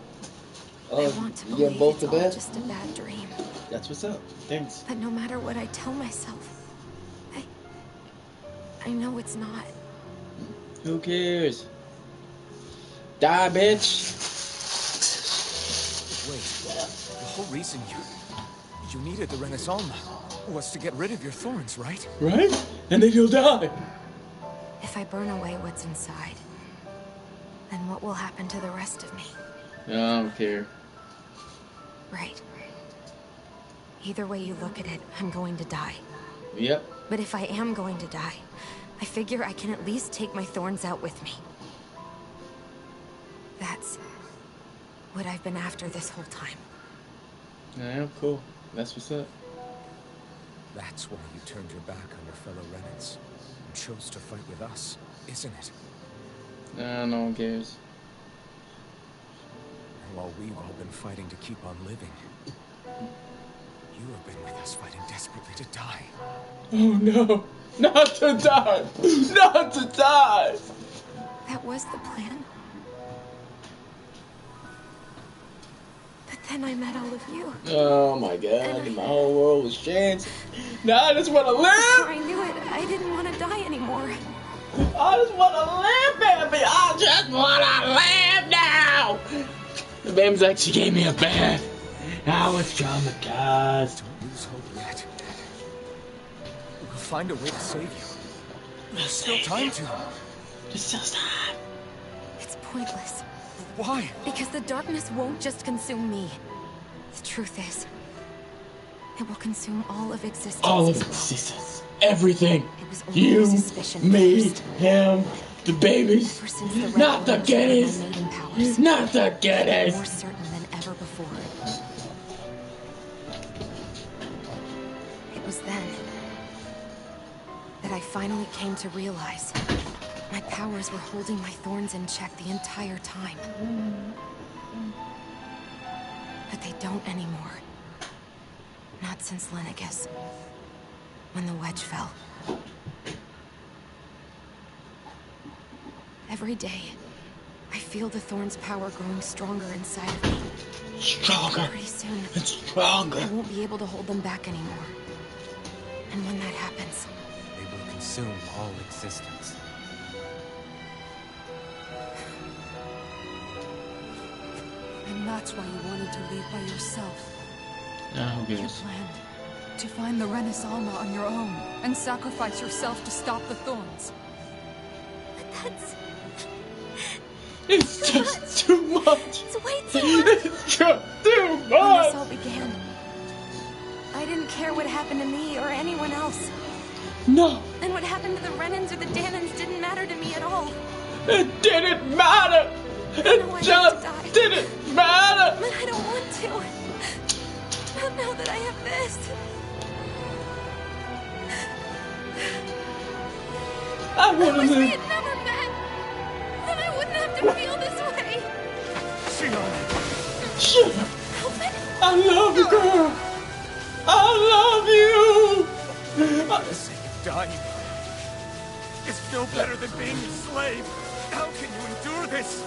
Oh, I want to you believe get both it's the all bed? just a bad dream. That's what's up. Thanks. But no matter what I tell myself, I know it's not. Who cares? Die, bitch. Wait, the whole reason you needed the Renaissance was to get rid of your thorns, right? Right? And then you'll die. If I burn away what's inside, then what will happen to the rest of me? I don't care. Right. Either way you look at it, I'm going to die. Yep. But if I am going to die, I figure I can at least take my thorns out with me. That's what I've been after this whole time. Yeah, cool. That's what's up. That's why you turned your back on your fellow Renans and chose to fight with us, isn't it? Nah, no one cares. And while we've all been fighting to keep on living, you have been with us fighting desperately to die. Oh no. Not to die. Not to die. That was the plan. But then I met all of you. Oh my god. My whole world was changed. Now I just want to Before live. I knew it, I didn't want to die anymore. I just want to live, baby. I just want to live now. The baby's like, she gave me a bath. I was traumatized. Don't lose hope yet. We'll find a way to save you. There's still time to. There's still time. It's pointless. Why? Because the darkness won't just consume me. The truth is, it will consume all of existence. All of as well. existence. Everything. It was only You my suspicion made first. him. The babies. Ever since the Not the revelation of guineas. my maiden powers, Not the more guineas. certain than ever before. It was then that I finally came to realize my powers were holding my thorns in check the entire time. But they don't anymore. Not since Lenegis, when the wedge fell. Every day, I feel the thorn's power growing stronger inside of me. stronger Pretty soon, and stronger. I won't be able to hold them back anymore. And when that happens, They will consume all existence. And that's why you wanted to leave by yourself. Oh, You goodness. planned to find the Renis Alma on your own and sacrifice yourself to stop the thorns. That's It's just too much. it's way too much. It's just too when this much. all began, I didn't care what happened to me or anyone else. No, And what happened to the Renans or the Danans didn't matter to me at all. it didn't matter. know I It have just to die. didn't matter. But I don't want to. Not now that I have this. I want to wish we live. had never met. Then I wouldn't have to feel this way. Shit. I love you, girl. I love you. The sake of dying is still better than being a slave. How can you endure this?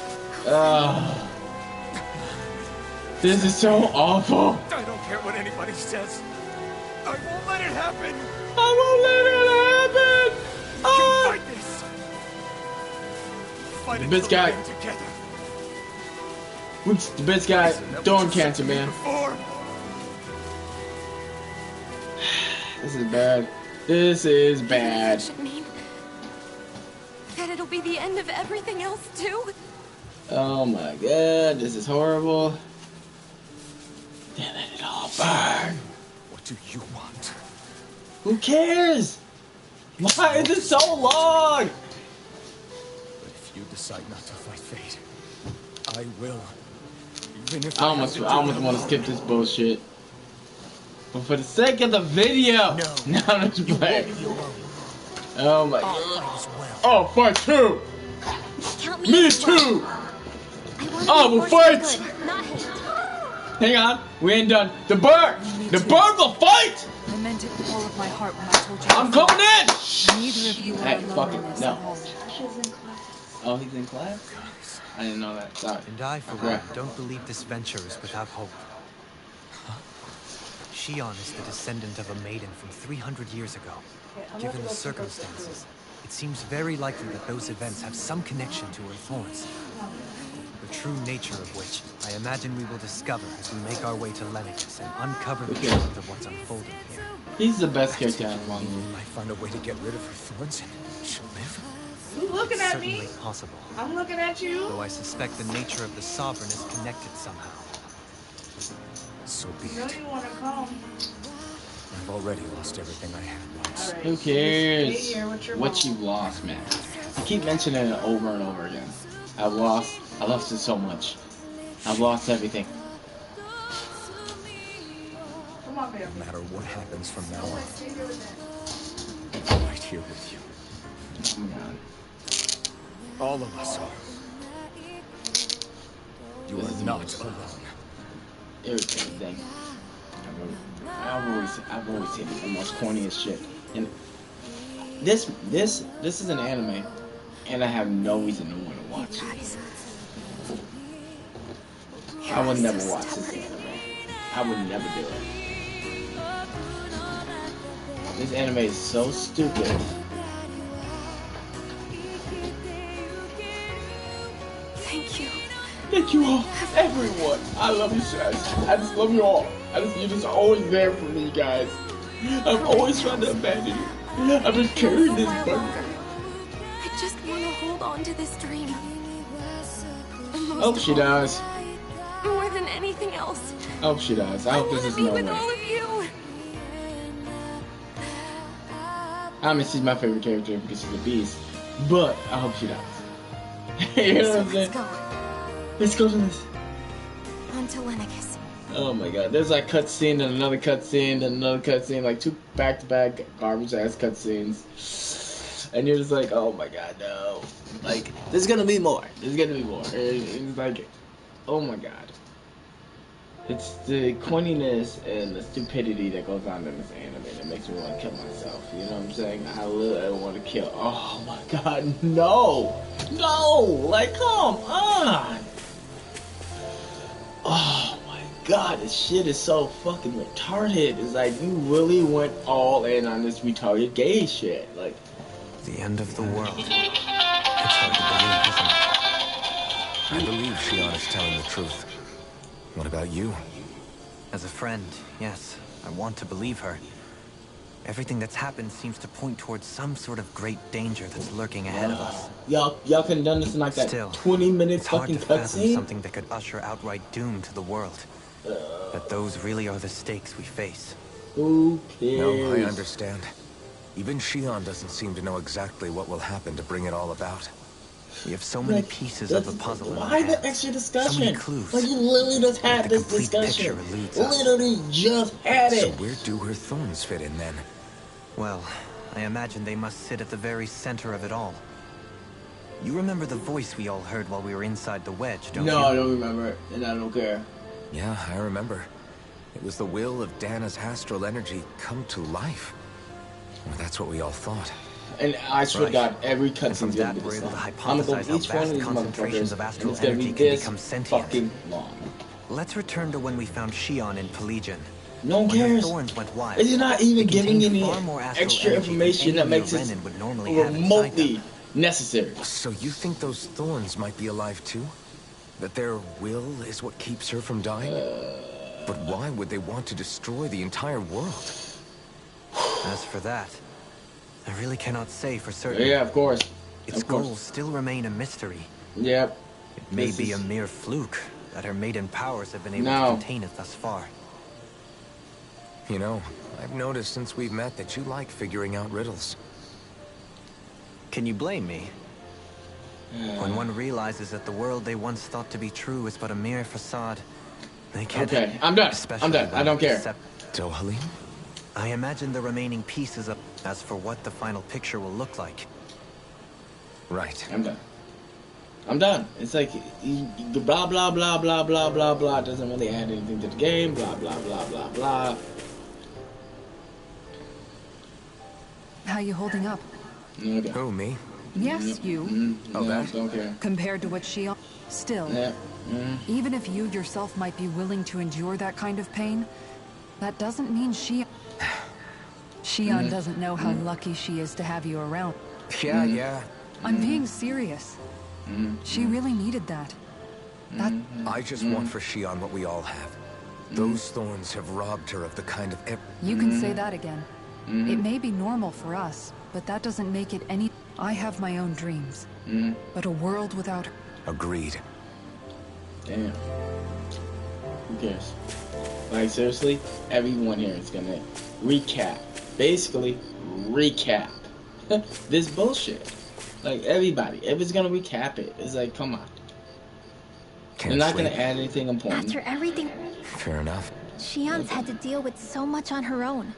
This is so awful. I don't care what anybody says. I won't let it happen. I won't let it happen. You fight this. Fight The until bitch guy. we end together. What's the best guy? Throwing cancer, man. Before. This is bad. This is bad. Does it mean that it'll be the end of everything else too? Oh my god, this is horrible. They let it all burn. What do you want? Who cares? Why is it so long? But if you decide not to fight fate, I will. Even if I almost want to skip this bullshit. But for the sake of the video, now let's play. Oh my god. Oh, fight too! Count Me in. too! I will fight! good, not hate. Hang on, we ain't done. The bird! The bird will fight! I meant it with all of my heart when I told you. I'm coming in! Neither of you are Hey, alone fuck in it, this no. at home. She's in class. Oh, he's in class? I didn't know that. Sorry. And I, for Yeah. one, don't believe this venture is without hope. Shion is the descendant of a maiden from 300 years ago. Given the circumstances, it seems very likely that those events have some connection to her thorns. The true nature of which, I imagine we will discover as we make our way to Lennox and uncover the Okay. truth of what's unfolding here. He's the best character out of all. I find a way to get rid of her thorns and she'll live. You looking at Certainly me? possible, I'm looking at you. though I suspect the nature of the Sovereign is connected somehow. So be You know it. you want to come. I've already lost everything I had once. All right. Who Stay cares here with your what mom. you lost, man? I keep mentioning it over and over again. I lost it so much. I've lost everything. Come on, baby. No matter what happens from now on, Stay here with that. I'm right here with you. Oh my god. All of us are. You This is are the not most alone. irritating thing. I've always hated the most corniest shit. And this is an anime, and I have no reason to want to watch it. Guys. I would never watch this anime. I would never do it. This anime is so stupid. Thank you. Thank you all, everyone. I love you guys. I just love you all. You're just always there for me, guys. I'm always trying to abandon you. I've been carrying this burden. I just want to hold on to this dream. And most Hope of she all, does. More than anything else, Hope she does. I hope this is be no with way. all of you. I mean, she's my favorite character because she's a beast. But I hope she does. You know what I'm saying? Let's go. Let's go to this. On to Lennox. Oh my god, there's like cutscene and another cutscene and another cutscene, like 2 back-to-back garbage ass cutscenes. And you're just like, oh my god, no. Like, there's gonna be more. There's gonna be more. It's like, oh my god. It's the corniness and the stupidity that goes on in this anime that makes me want to kill myself. You know what I'm saying? I literally want to kill. Oh my god, no! No! Like, come on! Oh my god, this shit is so fucking retarded. It's like you really went all in on this retarded gay shit. Like the end of the world. It's hard to believe, isn't it? I believe Shion is telling the truth. What about you? As a friend, yes, I want to believe her. Everything that's happened seems to point towards some sort of great danger that's lurking ahead of us. Y'all could have done this in like that 20-minute fucking cutscene. Something that could usher outright doom to the world. But those really are the stakes we face. Who cares? No, I understand. Even Shion doesn't seem to know exactly what will happen to bring it all about. We have so many pieces of the puzzle in our Why the hands. extra discussion? So many clues. Like you literally just had this discussion. Literally just had it. So where do her thorns fit in then? Well, I imagine they must sit at the very center of it all. You remember the voice we all heard while we were inside the wedge, don't you? No, I don't remember it, and I don't care. Yeah, I remember. It was the will of Dana's astral energy come to life. Well, that's what we all thought. And I swear to God, every And from cutscene's that, gonna be we're this able to long. I'm gonna hypothesize go how each one of vast these concentrations motherfuckers, of and astral it's gonna be energy can this become sentient. fucking long. Let's return to when we found Shion in Pelegion. No one When her cares. thorns went wild. It's not even They giving contained any far more astral extra energy than information that any makes it Renin would normally have inside remotely them. necessary. So you think those thorns might be alive too? That their will is what keeps her from dying? But why would they want to destroy the entire world? As for that, I really cannot say for certain. Yeah, of course. Its goals still remain a mystery. Yep. It may be a mere fluke that her maiden powers have been able to contain it thus far. You know, I've noticed since we've met that you like figuring out riddles. Can you blame me? When one realizes that the world they once thought to be true is but a mere facade, they can't... Okay, I'm done. I'm done. I don't care. Dohalim? I imagine the remaining pieces of... As for what the final picture will look like. Right. I'm done. I'm done. It's like, blah, blah, blah, blah, blah, blah, blah. Doesn't really add anything to the game. Blah, blah, blah, blah, blah. How you holding up? Okay. Who, me? Yes, you. Oh, that? Don't care. Compared to what she... Still, even if you yourself might be willing to endure that kind of pain, that doesn't mean Shion doesn't know how lucky she is to have you around. Yeah, yeah. I'm being serious. She really needed that. I just want for Shion what we all have. Those thorns have robbed her of the kind of... You can say that again. It may be normal for us, but that doesn't make it any... I have my own dreams. But a world without... Agreed. Damn. Who cares? Like, seriously, everyone here is gonna recap. Basically, recap this bullshit. Like, everybody. Everybody's gonna recap it. It's like, come on. They're not gonna add anything important. After everything... Fair enough. Shion's had to deal with so much on her own.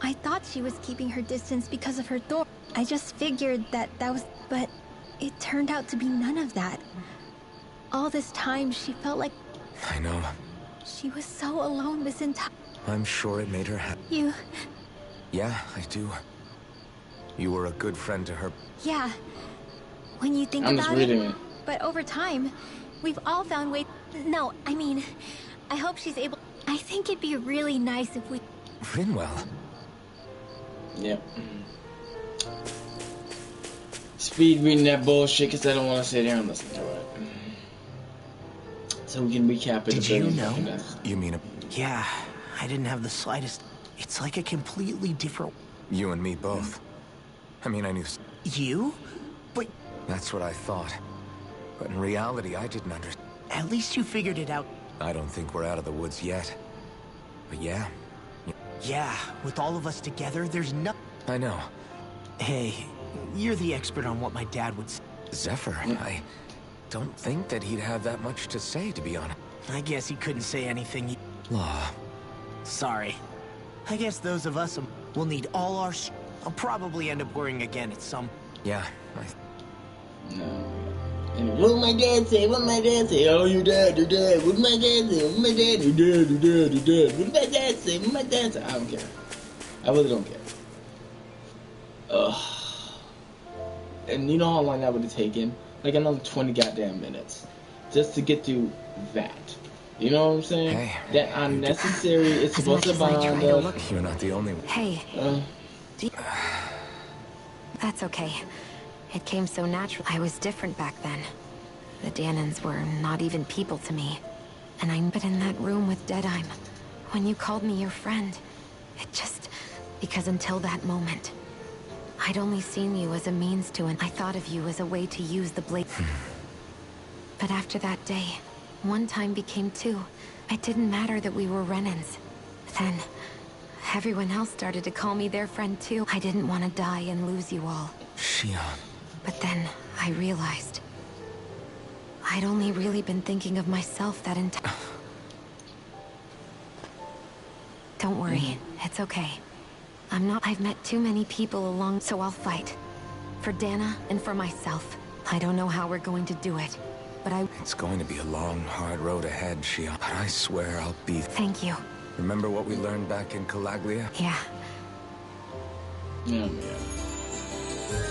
I thought she was keeping her distance because of her thorn. I just figured that was... But it turned out to be none of that. All this time, she felt like... I know. She was so alone this entire... I'm sure it made her happy. You... Yeah, I do. You were a good friend to her. Yeah. When you think I'm just about reading it... it. But over time, we've all found ways... No, I mean... I hope she's able... I think it'd be really nice if we... Rinwell. Yep. Speed reading that bullshit because I don't want to sit here and listen to it. So we can recap it. Did you know? You mean Yeah, I didn't have the slightest... It's like a completely different... you and me both. I mean, I knew... You? But... That's what I thought. But in reality, I didn't understand. At least you figured it out. I don't think we're out of the woods yet. But yeah. Yeah, with all of us together, there's no... I know. Hey, you're the expert on what my dad would say. Zephyr, I don't think that he'd have that much to say, to be honest. I guess he couldn't say anything. Law. Sorry. I guess those of us will need all our... I'll probably end up worrying again at some... Yeah, No. And what my dad say? What my dad say? Oh, you're dead. What my dad say? What my dad? You're dead. What my dad say? What my dad say? I don't care. I really don't care. Ugh. And you know how long that would have taken? Like another 20 goddamn minutes. Just to get through that. You know what I'm saying? Hey, that unnecessary. It's supposed to bond us. You're not the only one. Hey. That's okay. It came so natural. I was different back then. The Dahnans were not even people to me. And I'm but in that room with Deadeye, when you called me your friend, it just... Because until that moment, I'd only seen you as a means to, and I thought of you as a way to use the blade. But after that day, one time became two. It didn't matter that we were Renans. Then, everyone else started to call me their friend too. I didn't want to die and lose you all. Shionne. But then, I realized... I'd only really been thinking of myself that entire... Don't worry, it's okay. I've met too many people along, so I'll fight. For Dana and for myself. I don't know how we're going to do it, but It's going to be a long, hard road ahead, Shionne. But I swear I'll be... Thank you. Remember what we learned back in Calaglia? Yeah. Yeah.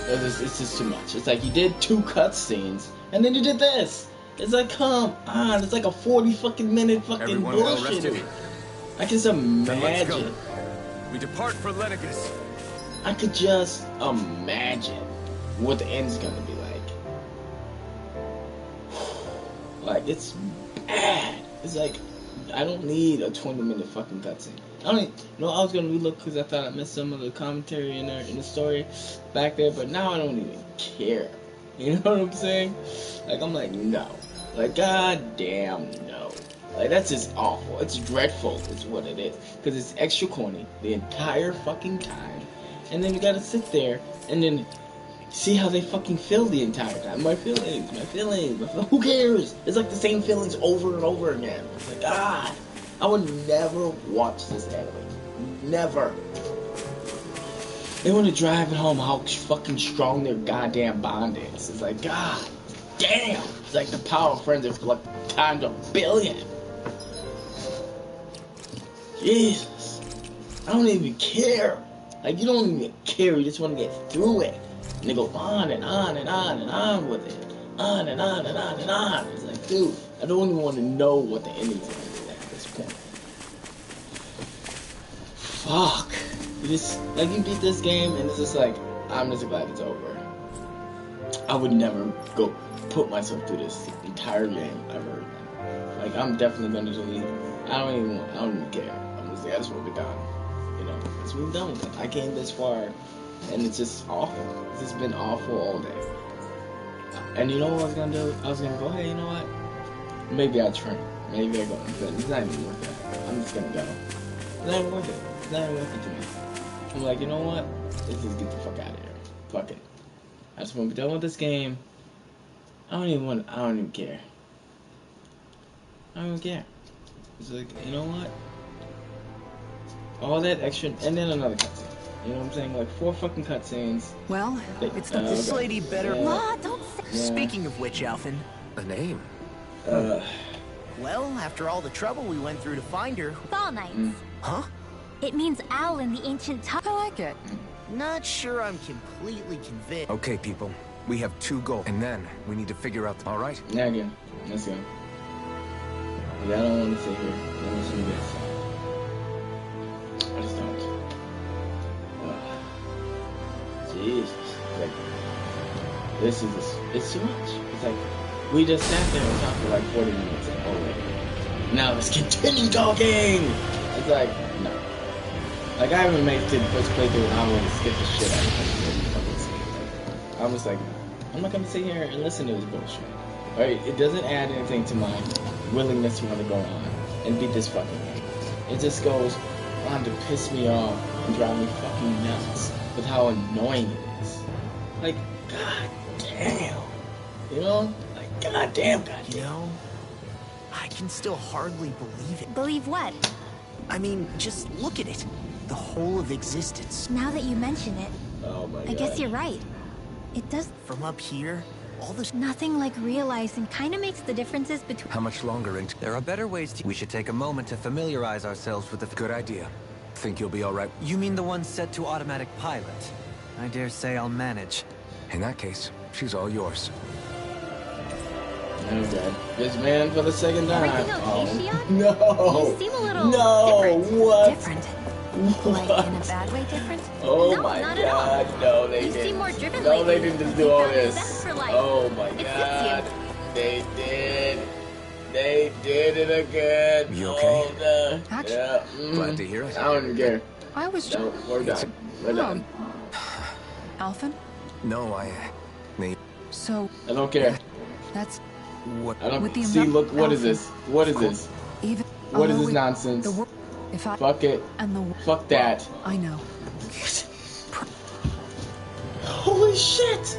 It's just too much. It's like you did 2 cutscenes, and then you did this. It's like, come on. It's like a 40 fucking minute fucking Everyone bullshit. well rested? I can just imagine. We depart for Lenegis. I could just imagine what the end's gonna be like. Like, it's bad. It's like, I don't need a 20-minute fucking cutscene. I don't even, I was gonna relook because I thought I missed some of the commentary in the story back there, but now I don't even care. You know what I'm saying? Like, I'm like, no. Like, goddamn no. Like, that's just awful. It's dreadful is what it is. Because it's extra corny the entire fucking time. And then you gotta sit there and then see how they fucking feel the entire time. My feelings. Who cares? It's like the same feelings over and over again. It's like, God, I would never watch this anime. Never. They want to drive it home how fucking strong their goddamn bond is. It's like, God damn. It's like the power of friends is like times 1,000,000,000. Jesus. I don't even care. Like, you don't even care. You just want to get through it. And they go on and on and on and on with it. On and on and on and on. It's like, dude, I don't even want to know what the ending's going to be at this point. Fuck. You just, like, you beat this game and it's just like, I'm just glad it's over. I would never go put myself through this entire game ever again. Like, I'm definitely going to delete it. I don't even care. I'm just like, I just want to be done. You know, let's move done with it. I came this far and it's just awful. It's just been awful all day. And you know what I was going to do? I was going to go, hey, you know what? Maybe I'll train. Maybe I'll go. But it's not even worth it. I'm just going to go. It's not even worth it. It's not even worth it to me. I'm like, you know what? Let's just get the fuck out of here. Fuck it. I just want to be done with this game. I don't even care. I don't even care. It's like, you know what? All that extra, and then another cutscene. You know what I'm saying? Like 4 fucking cutscenes. Well, it's not this lady better. Ma, don't say. Speaking of which, Alphen. A name? Well, after all the trouble we went through to find her. Fall Knights. Huh? It means owl in the ancient tongue. I like it. Not sure I'm completely convinced. Okay, people. We have 2 goals. And then we need to figure out all right? Yeah, again. Let's go. Yeah, I don't want to sit here. I want to do this. I just don't. Jesus. Like, this is it's too much. It's like, we just sat there and talked for like 40 minutes already. Now let's continue talking! It's like, no. Like, I haven't made it to the first playthrough and I want to skip the shit out of it. I was like, I'm not gonna sit here and listen to this bullshit. Alright, it doesn't add anything to my willingness to want to go on and beat this fucking game. It just goes on to piss me off and drive me fucking nuts with how annoying it is. Like, god damn. You know? Like, god damn. You know, I can still hardly believe it. Believe what? I mean, just look at it. The whole of existence. Now that you mention it, oh my God. I guess you're right. It does. From up here, all this. Nothing like realizing kind of makes the differences between. How much longer into... There are better ways to... We should take a moment to familiarize ourselves with the... Good idea. Think you'll be all right? You mean the one set to automatic pilot? I dare say I'll manage. In that case, she's all yours. Okay. This man for the second time. Everything okay, Shion? No. You seem a little different. What? Different. What? Like in a bad way different? Oh No, my not at all. god. No, they You didn't. seem more driven No, they lately. didn't just You do all found a this. zest for life. Oh my It fits god. you. They did. They did it again. You okay? Oh, no. Actually, Yeah. Glad to hear it. I don't even care. I was just... No, we're done. We're done. Alphen? No, So, I don't care. that's... What? I don't With the see. amount- Look, what is Alphen. this? What is this? Even... What is although this we- nonsense? The wor- if I... Fuck it. And the... Fuck that. I know. Holy shit!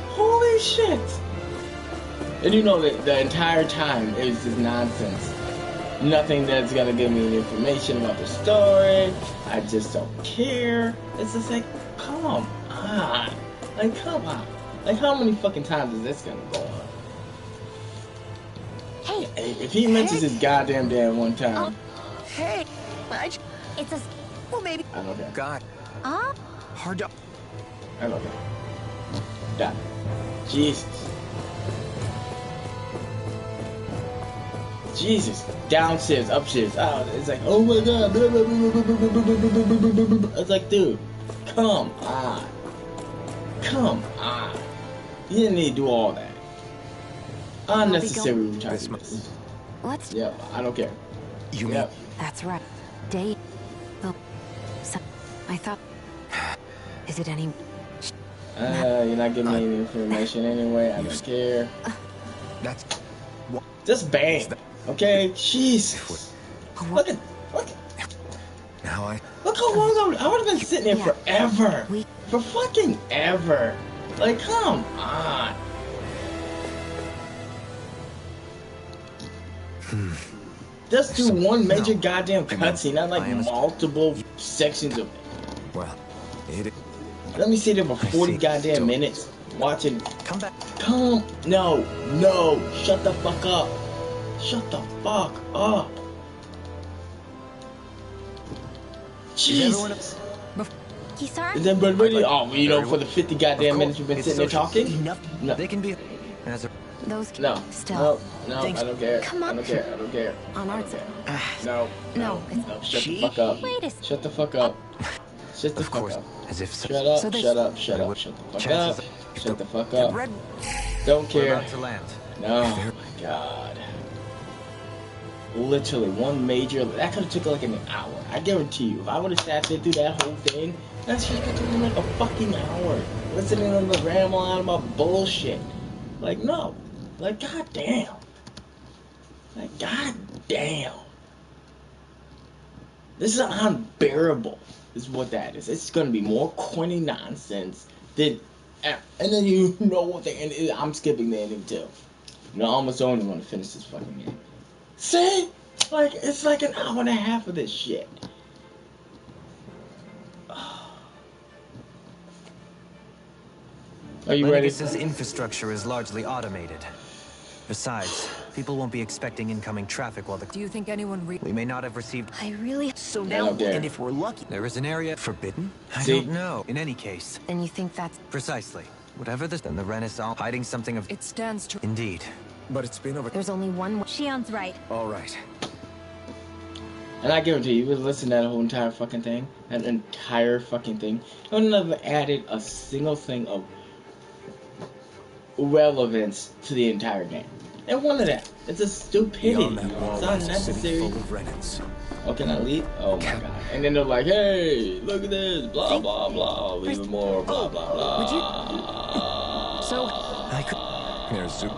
Holy shit! And you know that the entire time it was just nonsense. Nothing that's gonna give me information about the story. I just don't care. It's just like, come on. Like, come on. Like, how many fucking times is this gonna go on? Hey, If he mentions his goddamn dad one time, Hey, it's a... well, maybe. I don't care. God. Hard to. I don't care. Done. Jesus. Jesus. Downstairs, upstairs. Oh, it's like, oh my god. It's like, dude, come on. Come on. You didn't need to do all that. Unnecessary retardedness. Let's... Yep, I don't care. You mean? Yep. That's right. Day... Well, I thought... Is it any... You're not giving me any information anyway. I don't care. That's... Just bang. Okay? Jesus. Look at... Now Look how long I would have been sitting there forever. For fucking ever. Like, come on. Just do one major goddamn cutscene, not like multiple sections of it. Well, it... Let me sit there for 40 goddamn minutes watching. Come back. No. Shut the fuck up. Shut the fuck up. Jesus. Kisara? And then, but really, you know, for the 50 goddamn minutes you've been sitting there talking? No. They can be... As a... Those... No. Still. No, I don't care. Come on. I don't care. On our side. No. Shut the fuck up. Wait a... Shut the fuck up. Shut the fuck up. As if... Shut up. Shut the fuck up. Shut the fuck up. Don't care. We're about to land. No. Oh my god. Literally, one major... That could have took like an hour. I guarantee you, if I would have sat there through that whole thing, that shit could have taken like a fucking hour. Listening to them ramble on about bullshit. Like, no. Like, goddamn. Like, goddamn. This is unbearable, is what that is. It's gonna be more corny nonsense than... And then you know what the end is. I'm skipping the ending too. You know, I almost don't even want to finish this fucking game. See? Like, it's like an hour and a half of this shit. Are you ready? Lenegis' infrastructure is largely automated. Besides, people won't be expecting incoming traffic while the... Do you think anyone We may not have received... I really... So now, and if we're lucky... There is an area... Forbidden? I See? don't know. In any case... And you think that's... Precisely. Whatever this... Then the Renaissance... Hiding something of... It stands to... Indeed. But it's been over... There's only one... Shion's right. All right. And I guarantee you, would listen to that whole entire fucking thing. That entire fucking thing. I would never added a single thing of relevance to the entire game. And one of that. It's a stupidity. Beyond that wall It's lies a city unnecessary. full of Renans. Oh, can I leave? Oh my god. And then they're like, hey, look at this, blah, blah, blah, even more, blah, blah, blah. Would you... So... I could... Here's Zoom.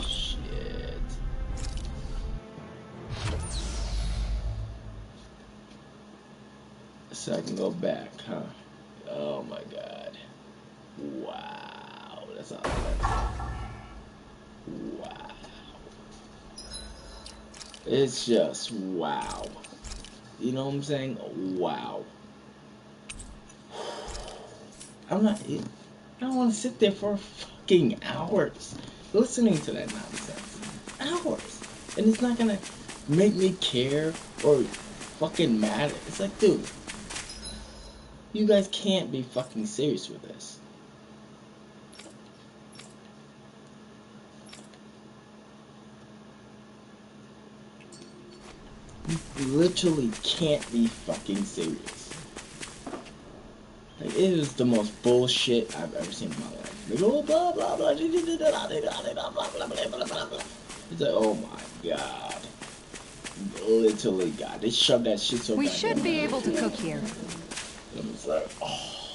Shit. So I can go back, huh? Oh my god. Wow. That's all right. Wow. It's just wow. You know what I'm saying? Wow. I don't want to sit there for fucking hours listening to that nonsense. Hours. And it's not gonna make me care or fucking matter. It's like, dude, you guys can't be fucking serious with this. You literally can't be fucking serious. Like, it is the most bullshit I've ever seen in my life. Like, oh, blah, blah, blah, it's like, oh my god. Literally, God. They shoved that shit so bad. We should be able to cook here. And it's like, oh.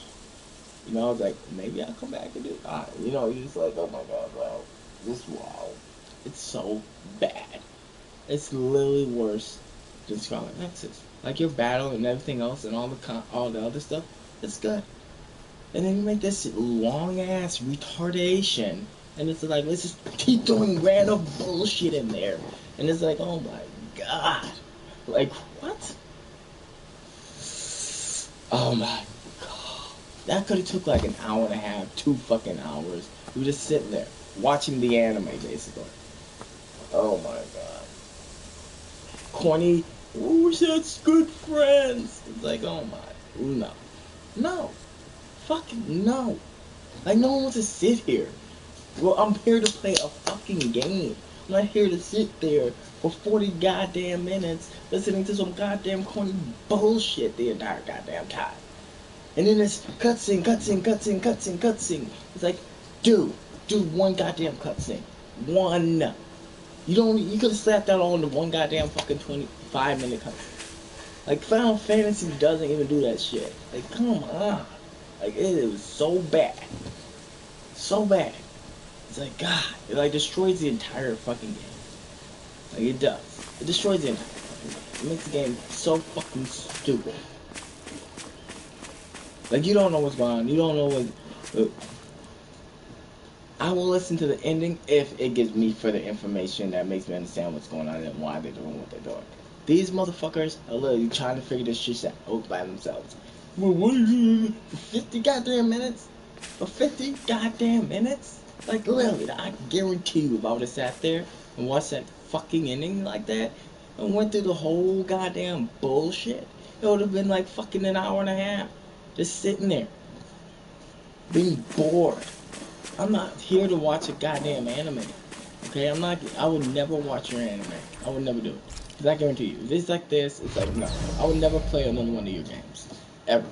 You know, I was like, maybe I'll come back and do it. You know, you're just like, oh my god, wow. This, wow. It's so bad. It's literally worse than Scarlet Nexus. Like, your battle and everything else and all the other stuff, it's good. And then you make this long-ass retardation, and it's like, let's just keep throwing random bullshit in there. And it's like, oh my god. Like, what? Oh my god. That could have took like an hour and a half, 2 fucking hours. We were just sitting there, watching the anime, basically. Oh my god. Corny, we're such good friends. It's like, oh my, no. No. Fucking no. Like, no one wants to sit here. Well, I'm here to play a fucking game. I'm not here to sit there for 40 goddamn minutes listening to some goddamn corny bullshit the entire goddamn time. And then it's cutscene. It's like, dude, do one goddamn cutscene. One. You could have slapped that on the one goddamn fucking 25-minute cutscene. Like, Final Fantasy doesn't even do that shit. Like, come on. Like, it was so bad. So bad. It's like, God, it like destroys the entire fucking game. Like, it does. It destroys the entire fucking game. It makes the game so fucking stupid. Like, you don't know what's going on. You don't know what... I will listen to the ending if it gives me further information that makes me understand what's going on and why they're doing what they're doing. These motherfuckers are literally trying to figure this shit out by themselves. For 50 goddamn minutes? For 50 goddamn minutes? Like, literally, I guarantee you if I would have sat there and watched that fucking ending like that and went through the whole goddamn bullshit, it would have been like fucking an hour and a half. Just sitting there. Being bored. I'm not here to watch a goddamn anime. Okay, I would never watch your anime. I would never do it. Because I guarantee you, if it's like this, it's like, no. I would never play another one of your games. Ever.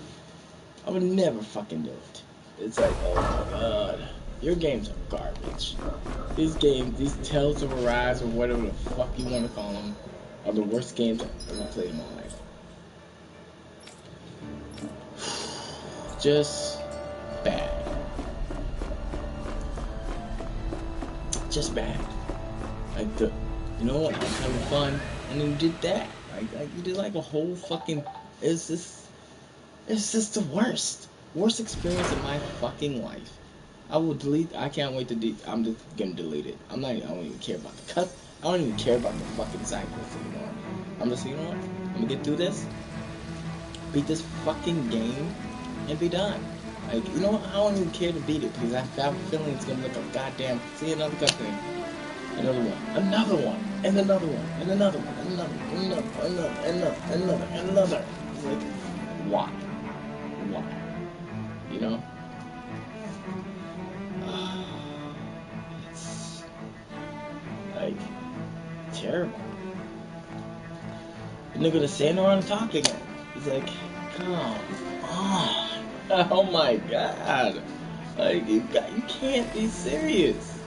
I would never fucking do it. It's like, oh my god. Your games are garbage. These games, these Tales of Arise or whatever the fuck you want to call them, are the worst games I've ever played in my life. Just bad. Just bad. Like, you know what, I was having fun, and then you did that. Like you did like a whole fucking, it's just the worst experience of my fucking life. I will delete, I can't wait to I'm just gonna delete it. I don't even care about the cut, I don't even care about the fucking side quests anymore. I'm just, you know what, I'm gonna get through this, beat this fucking game, and be done. Like, you know what, I don't even care to beat it, because I have a feeling it's gonna look a goddamn, see another cutscene. Another one, another one, and another one, and another one, and another. It's like, why? Why? You know? It's like terrible. And they're gonna stand around and talk again. It's like, come on. Oh my god. Like, you can't be serious.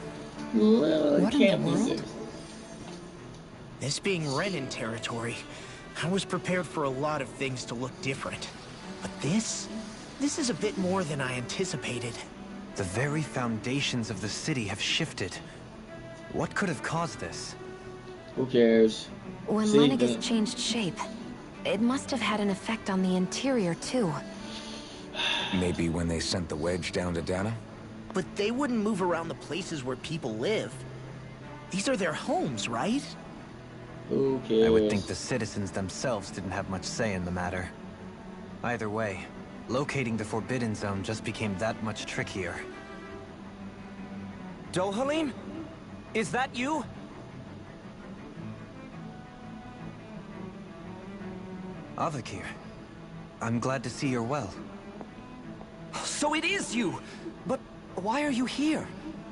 You literally can't be serious. This being Renan territory, I was prepared for a lot of things to look different. But this is a bit more than I anticipated. The very foundations of the city have shifted. What could have caused this? Who cares? When Lenegis changed shape, it must have had an effect on the interior too. Maybe when they sent the wedge down to Dana? But they wouldn't move around the places where people live. These are their homes, right? Who cares? I would think the citizens themselves didn't have much say in the matter. Either way, locating the Forbidden Zone just became that much trickier. Dohalim? Is that you? Avakir, I'm glad to see you're well. So it is you! But why are you here?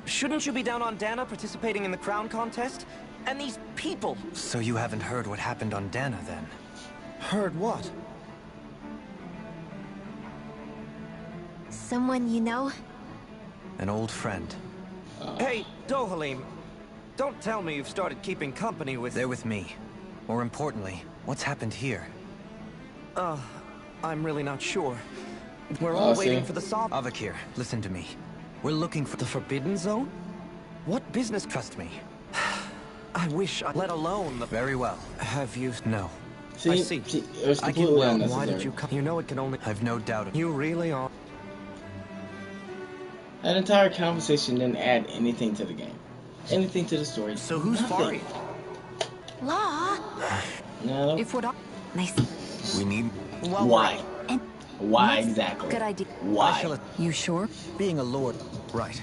Shouldn't you be down on Dana participating in the crown contest? And these people. So you haven't heard what happened on Dana, then? Heard what? Someone you know? An old friend. Hey, Dohalim. Don't tell me you've started keeping company with... They're with me. More importantly, what's happened here? I'm really not sure. We're all waiting for the Sovereign. Avakir, listen to me. We're looking for... The Forbidden Zone? What business? Trust me. I wish I... Let alone the... Very well. Have you... No. I see. It was completely unnecessary. Why did you come? You know it can only... I've no doubt of it. You really are... That entire conversation didn't add anything to the game. Anything to the story. So who's Fari? Law? No. If what I... Nice. We need... Well, Why? And Why exactly? good idea. Why? You sure? Being a lord... Right.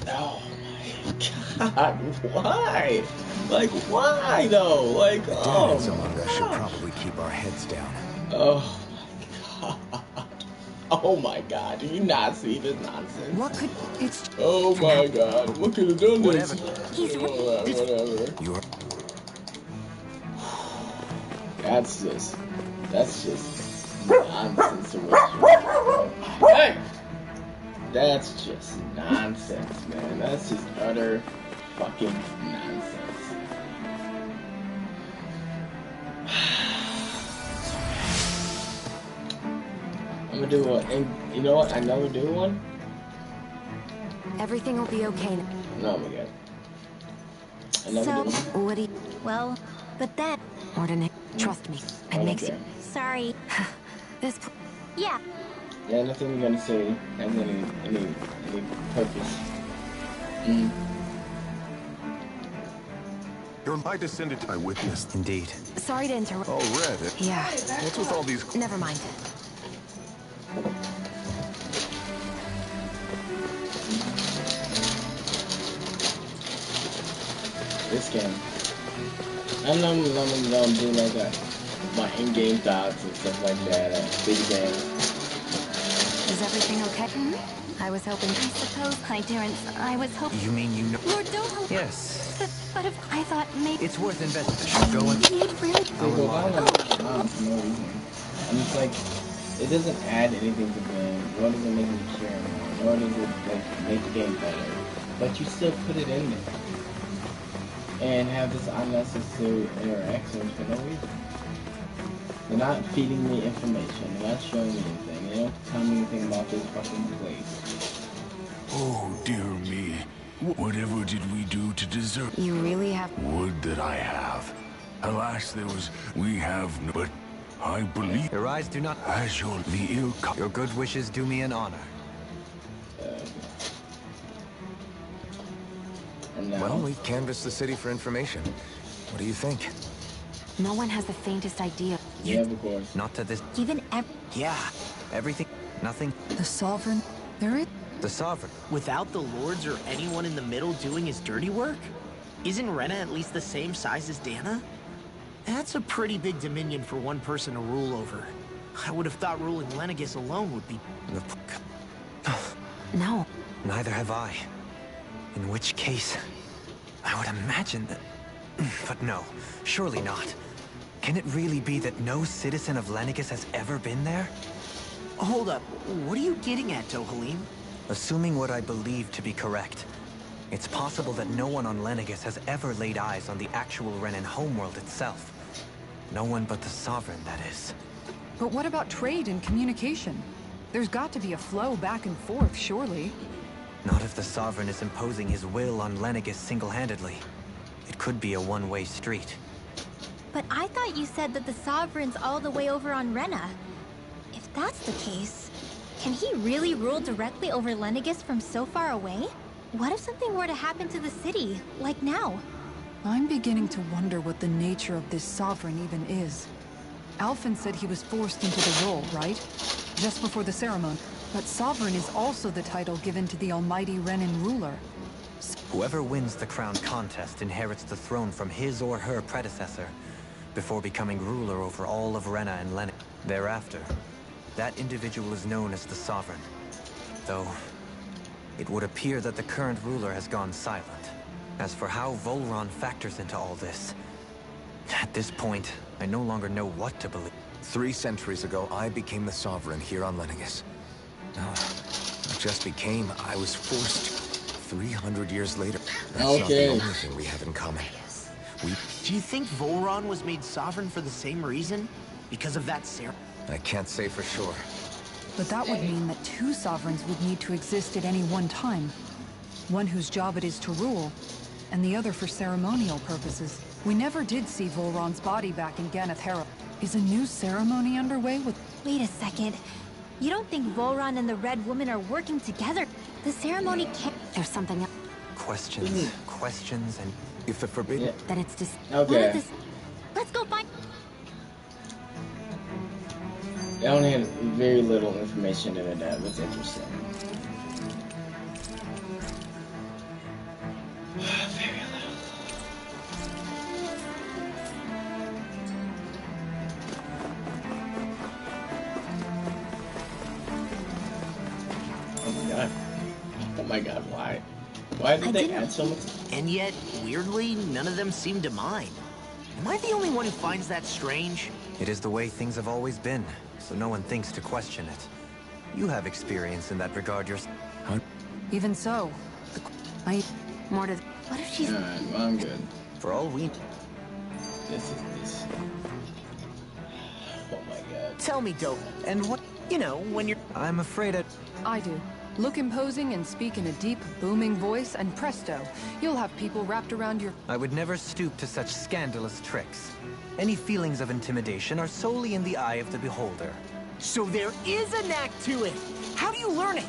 Oh my god. Why? Like, why though? Like, oh. Among us should probably keep our heads down. Oh my god. Oh my god. Do you not see this nonsense? What could... It's... Oh my god. What could have done this? He's... Whatever. You're... That's just nonsense. Hey! That's just nonsense, man. That's just utter fucking nonsense. I'm gonna do one, and you know what? I never do one. Everything will be okay now. No, my god. I never do one. What do you... Well, but then... Mordin, trust me. It makes you... Sorry. This... Yeah. Yeah, nothing you're gonna say has any purpose. You're my descendant. I witnessed. Indeed. Sorry to interrupt. Oh, Red. Yeah. What's with all these... Never mind. This game. I'm gonna do like my in-game thoughts and stuff like that. Big game. Is everything okay? I was hoping... I suppose, High Terrence, I was hoping... You mean you know... Lord Dohalim... Yes. But if I thought maybe... It's worth investigation. Go on. He'd really... They go down like for no reason. And it's like, it doesn't add anything to the game, nor does it make me care more, nor does it like make the game better. But you still put it in there. And have this unnecessary interaction for no reason. They're not feeding me information, they're not showing me anything, they don't tell me anything about this fucking place. Oh, dear me. Whatever did we do to deserve... You really have... Would that I have. Alas, we have no... But I believe... Your eyes do not... As the ill... Your good wishes do me an honor. Well, we've canvassed the city for information. What do you think? No one has the faintest idea. Yeah, of course. Not to this... Even Yeah. Everything... Nothing... The Sovereign... There is... The Sovereign. Without the lords or anyone in the middle doing his dirty work? Isn't Rena at least the same size as Dana? That's a pretty big dominion for one person to rule over. I would have thought ruling Lenegis alone would be... No. Neither have I. In which case, I would imagine that... But no, surely not. Can it really be that no citizen of Lenegis has ever been there? Hold up, what are you getting at, Dohalim? Assuming what I believe to be correct, it's possible that no one on Lenegis has ever laid eyes on the actual Renan homeworld itself. No one but the Sovereign, that is. But what about trade and communication? There's got to be a flow back and forth, surely. Not if the Sovereign is imposing his will on Lenegis single-handedly. It could be a one-way street. But I thought you said that the Sovereign's all the way over on Rena. If that's the case, can he really rule directly over Lenegis from so far away? What if something were to happen to the city, like now? I'm beginning to wonder what the nature of this Sovereign even is. Alphen said he was forced into the role, right? Just before the ceremony. But Sovereign is also the title given to the almighty Renan ruler. Whoever wins the crown contest inherits the throne from his or her predecessor, before becoming ruler over all of Rena and Lenegis. Thereafter, that individual is known as the Sovereign. Though, it would appear that the current ruler has gone silent. As for how Volron factors into all this, at this point, I no longer know what to believe. 3 centuries ago, I became the Sovereign here on Lenegis. No, not just became, I was forced. 300 years later. That's not the only thing we have in common. Do you think Volron was made sovereign for the same reason? Because of that ceremony? I can't say for sure. But that would mean that 2 sovereigns would need to exist at any one time. One whose job it is to rule, and the other for ceremonial purposes. We never did see Volron's body back in Ganeth Herald. Is a new ceremony underway with... Wait a second. You don't think Volron and the Red Woman are working together? The ceremony can't... There's something else. Questions, questions, and... If the forbidden... Yeah. Then it's just... Okay. Let's go find... I only had very little information in it that was interesting. Very little. Oh my god. Oh my god, why? Why did they add so much? And yet, weirdly, none of them seem to mind. Am I the only one who finds that strange? It is the way things have always been, so no one thinks to question it. You have experience in that regard yourself. Huh? Even so, more to... What if she's... Alright, well, I'm good. For all we... This. Oh my god. Tell me, Dope. And what... You know, when you're... I'm afraid it... I do. Look imposing and speak in a deep, booming voice, and presto, you'll have people wrapped around your... I would never stoop to such scandalous tricks. Any feelings of intimidation are solely in the eye of the beholder. So there is a knack to it. How do you learn it?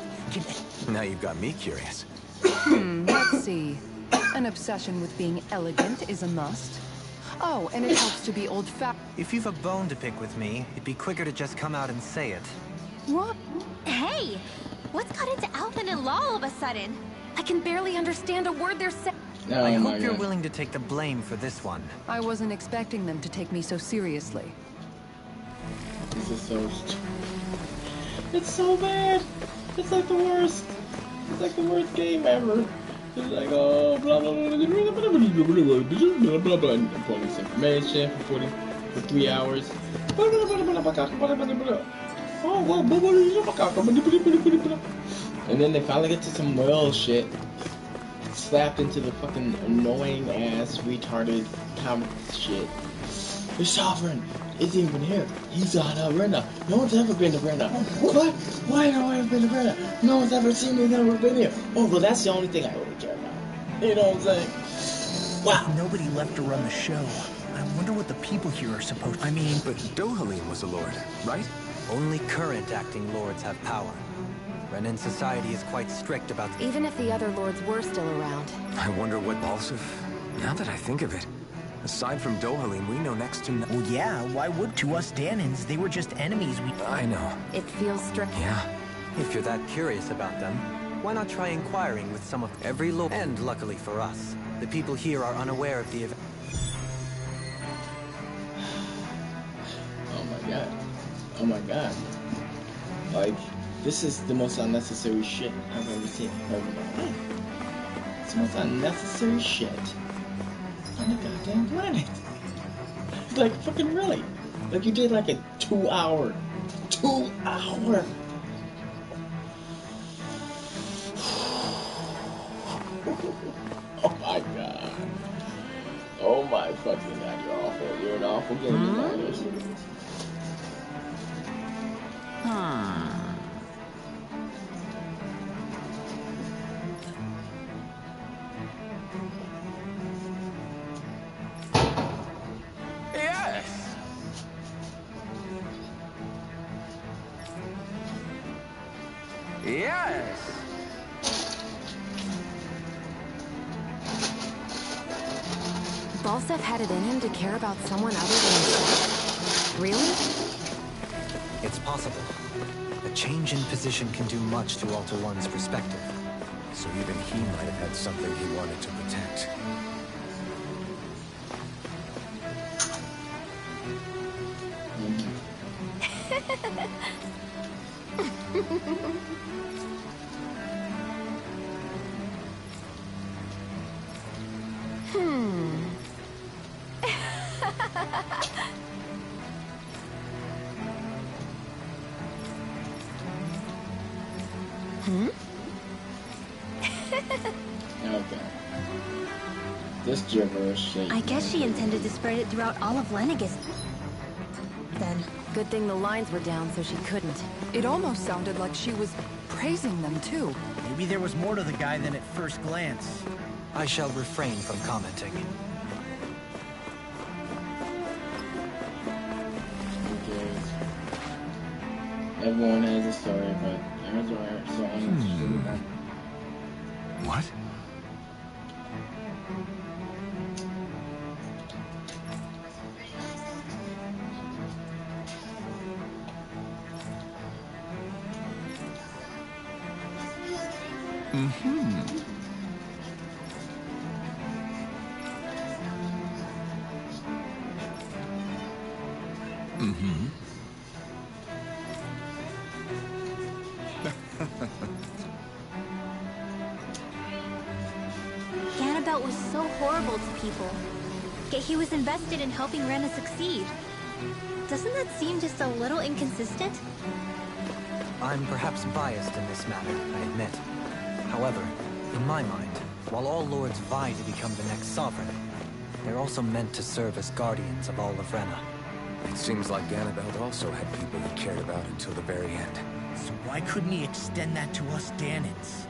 Now you've got me curious. Let's see. An obsession with being elegant is a must. Oh, and it helps to be old-fashioned. If you've a bone to pick with me, it'd be quicker to just come out and say it. What? Hey! What's got into Alphen and Law all of a sudden? I can barely understand a word they're saying. Oh I my hope you're god. willing to take the blame for this one. I wasn't expecting them to take me so seriously. This is so stupid. It's so bad. It's like the worst. It's like the worst game ever. It's like, oh, blah, blah, blah, blah, blah, blah, blah, blah, blah. I'm pulling this information for 3 hours. Oh, well, and then they finally get to some real shit. Slapped into the fucking annoying ass, retarded comic shit. The Sovereign isn't even here. He's on Arena. No one's ever been to Arena. What? Why have I ever been to Arena? No one's ever seen me, never been here. Oh, well, that's the only thing I really care about. You know what I'm saying? Wow. Nobody left to run the show. I wonder what the people here are supposed to... I mean... But Dohalim was a lord, right? Only current acting lords have power. Renan society is quite strict about... Even if the other lords were still around. I wonder what... Also, now that I think of it, aside from Dohalim, we know next to... Well, yeah, why would... To us Danans, they were just enemies we... I know. It feels strict. Yeah. If you're that curious about them, why not try inquiring with some of every lord? And luckily for us, the people here are unaware of the event. Oh my god. Oh my god. Like, this is the most unnecessary shit I've ever seen in my life. It's the most unnecessary shit on the goddamn planet. Like, fucking really. Like, you did like a 2 hour. 2 hour. Oh my god. Oh my fucking god, you're awful. You're an awful game designer. Yes! Yes! Balseph had it in him to care about someone other than himself? Really? It's possible. A change in position can do much to alter one's perspective. So even he might have had something he wanted to protect. Okay. This gibberish shit. I guess she intended to spread it throughout all of Lenegis. Then, Good thing the lines were down so she couldn't. It almost sounded like she was praising them too. Maybe there was more to the guy than at first glance. I shall refrain from commenting. Everyone has a story, but ours are so uninteresting. What? Ganabelt was so horrible to people. Yet he was invested in helping Rena succeed. Doesn't that seem just a little inconsistent? I'm perhaps biased in this matter, I admit. However, in my mind, while all lords vie to become the next sovereign, they're also meant to serve as guardians of all of Rena. It seems like Ganabelt also had people he cared about until the very end. So why couldn't he extend that to us Danans?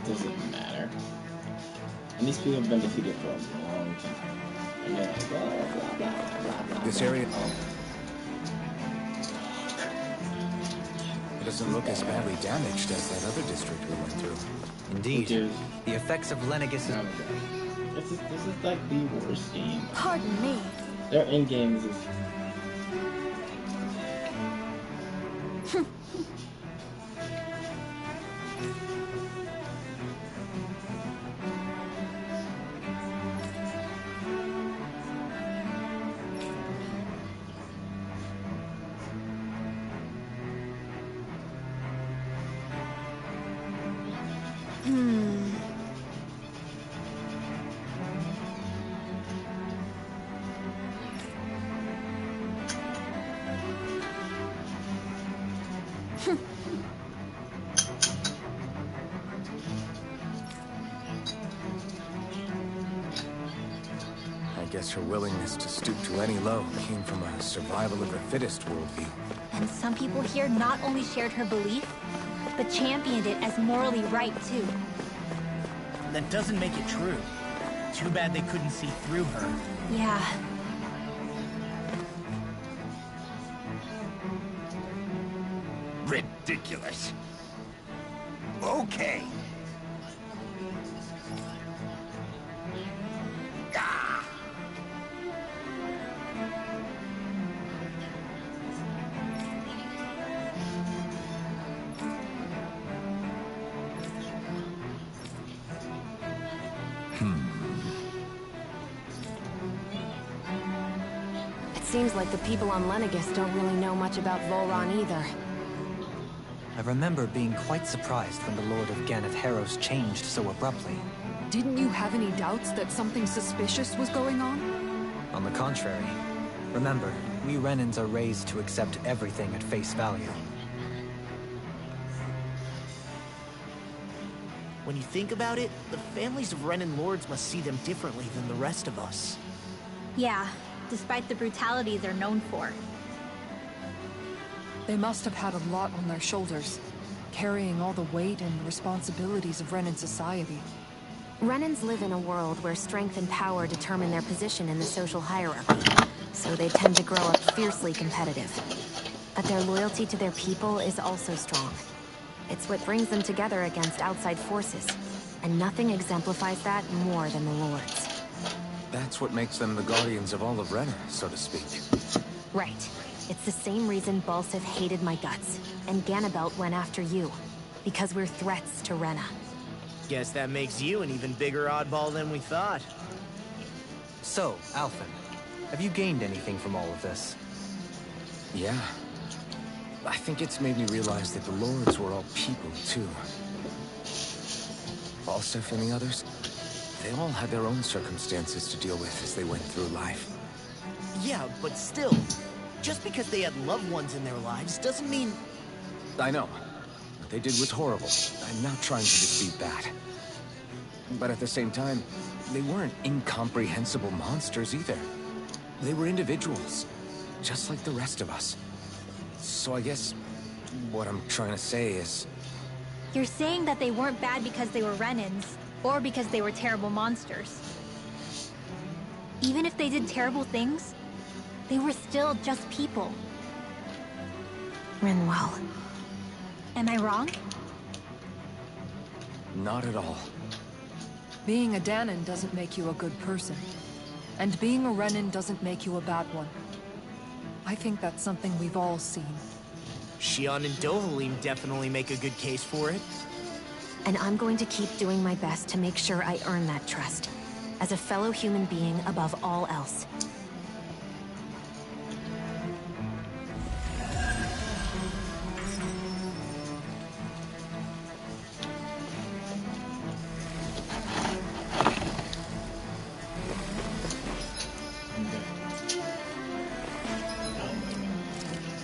Doesn't matter. And these people have been defeated for a long time. And they're like, blah, blah, blah, blah, blah, This blah. area... It doesn't look as badly damaged as that other district we went through. Indeed. The effects of Lenegis... Oh my God. This is like the worst game. Pardon me. Their end game is... I guess her willingness to stoop to any low came from a survival of the fittest worldview. And some people here not only shared her belief, but championed it as morally right too. That doesn't make it true. Too bad they couldn't see through her. Yeah. Ridiculous. Okay. Seems like the people on Lenegis don't really know much about Volron either. I remember being quite surprised when the Lord of Ganeth Harros changed so abruptly. Didn't you have any doubts that something suspicious was going on? On the contrary. Remember, we Renans are raised to accept everything at face value. When you think about it, the families of Renan lords must see them differently than the rest of us. Yeah, despite the brutality they're known for. They must have had a lot on their shoulders, carrying all the weight and responsibilities of Renan society. Renans live in a world where strength and power determine their position in the social hierarchy, so they tend to grow up fiercely competitive. But their loyalty to their people is also strong. It's what brings them together against outside forces. And nothing exemplifies that more than the Lords. That's what makes them the guardians of all of Rena, so to speak. Right. It's the same reason Balseth hated my guts, and Ganabelt went after you. Because we're threats to Rena. Guess that makes you an even bigger oddball than we thought. So, Alphen, have you gained anything from all of this? Yeah. I think it's made me realize that the Lords were all people, too. Balseth and the others, they all had their own circumstances to deal with as they went through life. Yeah, but still, just because they had loved ones in their lives doesn't mean... I know. What they did was horrible. I'm not trying to dispute that. But at the same time, they weren't incomprehensible monsters either. They were individuals, just like the rest of us. So I guess what I'm trying to say is... You're saying that they weren't bad because they were Renans, or because they were terrible monsters. Even if they did terrible things, they were still just people. Rinwell. Am I wrong? Not at all. Being a Dahnan doesn't make you a good person. And being a Renan doesn't make you a bad one. I think that's something we've all seen. Shionne and Dohalim definitely make a good case for it. And I'm going to keep doing my best to make sure I earn that trust. As a fellow human being above all else.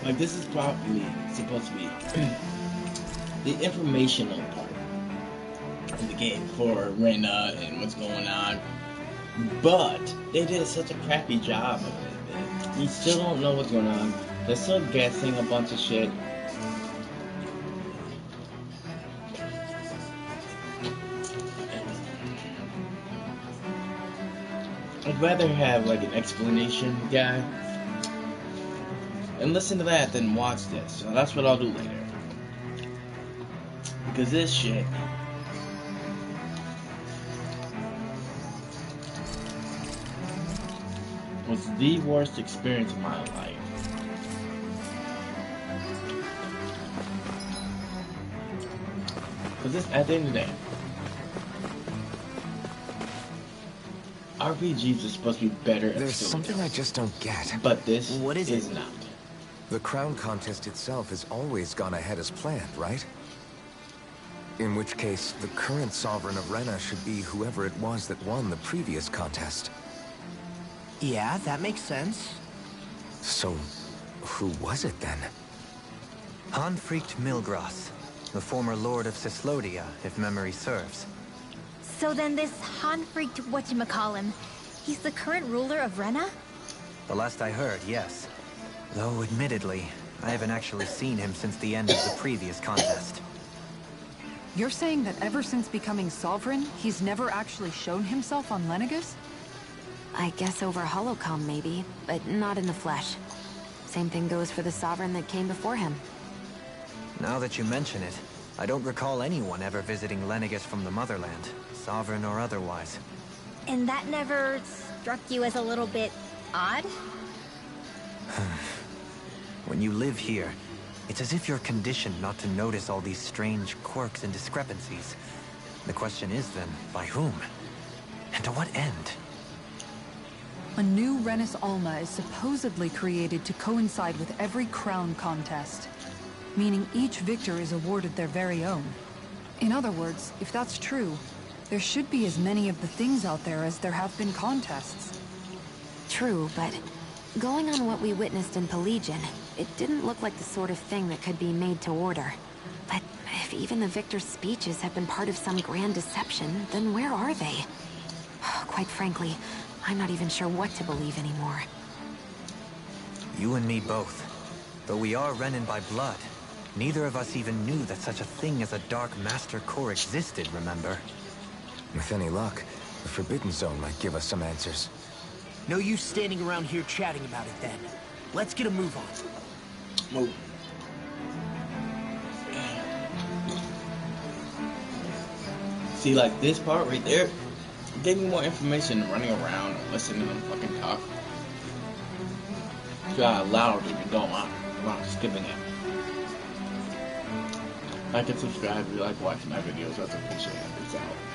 Like, this is probably supposed to be the informational part of the game for Rena and what's going on. But they did such a crappy job of it that you still don't know what's going on. They're still guessing a bunch of shit. I'd rather have like an explanation guy and listen to that than watch this. So that's what I'll do later. Because this shit was the worst experience of my life. Because this, at the end of the day, RPGs are supposed to be better at There's something I just don't get. But this what is not. The crown contest itself has always gone ahead as planned, right? In which case, the current Sovereign of Rena should be whoever it was that won the previous contest. Yeah, that makes sense. So, who was it then? Hanfricht Milgras, the former Lord of Cyslodia, if memory serves. So then this Hanfricht whatchamacallem, he's the current ruler of Rena? The last I heard, yes. Though, admittedly, I haven't actually seen him since the end of the previous contest. You're saying that ever since becoming Sovereign, he's never actually shown himself on Lenegis? I guess over Holocom maybe, but not in the flesh. Same thing goes for the Sovereign that came before him. Now that you mention it, I don't recall anyone ever visiting Lenegis from the Motherland, Sovereign or otherwise. And that never struck you as a little bit odd? When you live here, it's as if you're conditioned not to notice all these strange quirks and discrepancies. The question is then, by whom? And to what end? A new Renis Alma is supposedly created to coincide with every crown contest, meaning each victor is awarded their very own. In other words, if that's true, there should be as many of the things out there as there have been contests. True, but going on what we witnessed in Pelegion, it didn't look like the sort of thing that could be made to order. But if even the victor's speeches have been part of some grand deception, then where are they? Quite frankly, I'm not even sure what to believe anymore. You and me both. Though we are Renan by blood, neither of us even knew that such a thing as a Dark Master Corps existed, remember? With any luck, the Forbidden Zone might give us some answers. No use standing around here chatting about it then. Let's get a move on. Move. See, like this part right there gave me more information than running around and listening to them fucking talk. So I allowed it to go on without skipping it. Like and subscribe if you like watching my videos. That's appreciated. Peace out.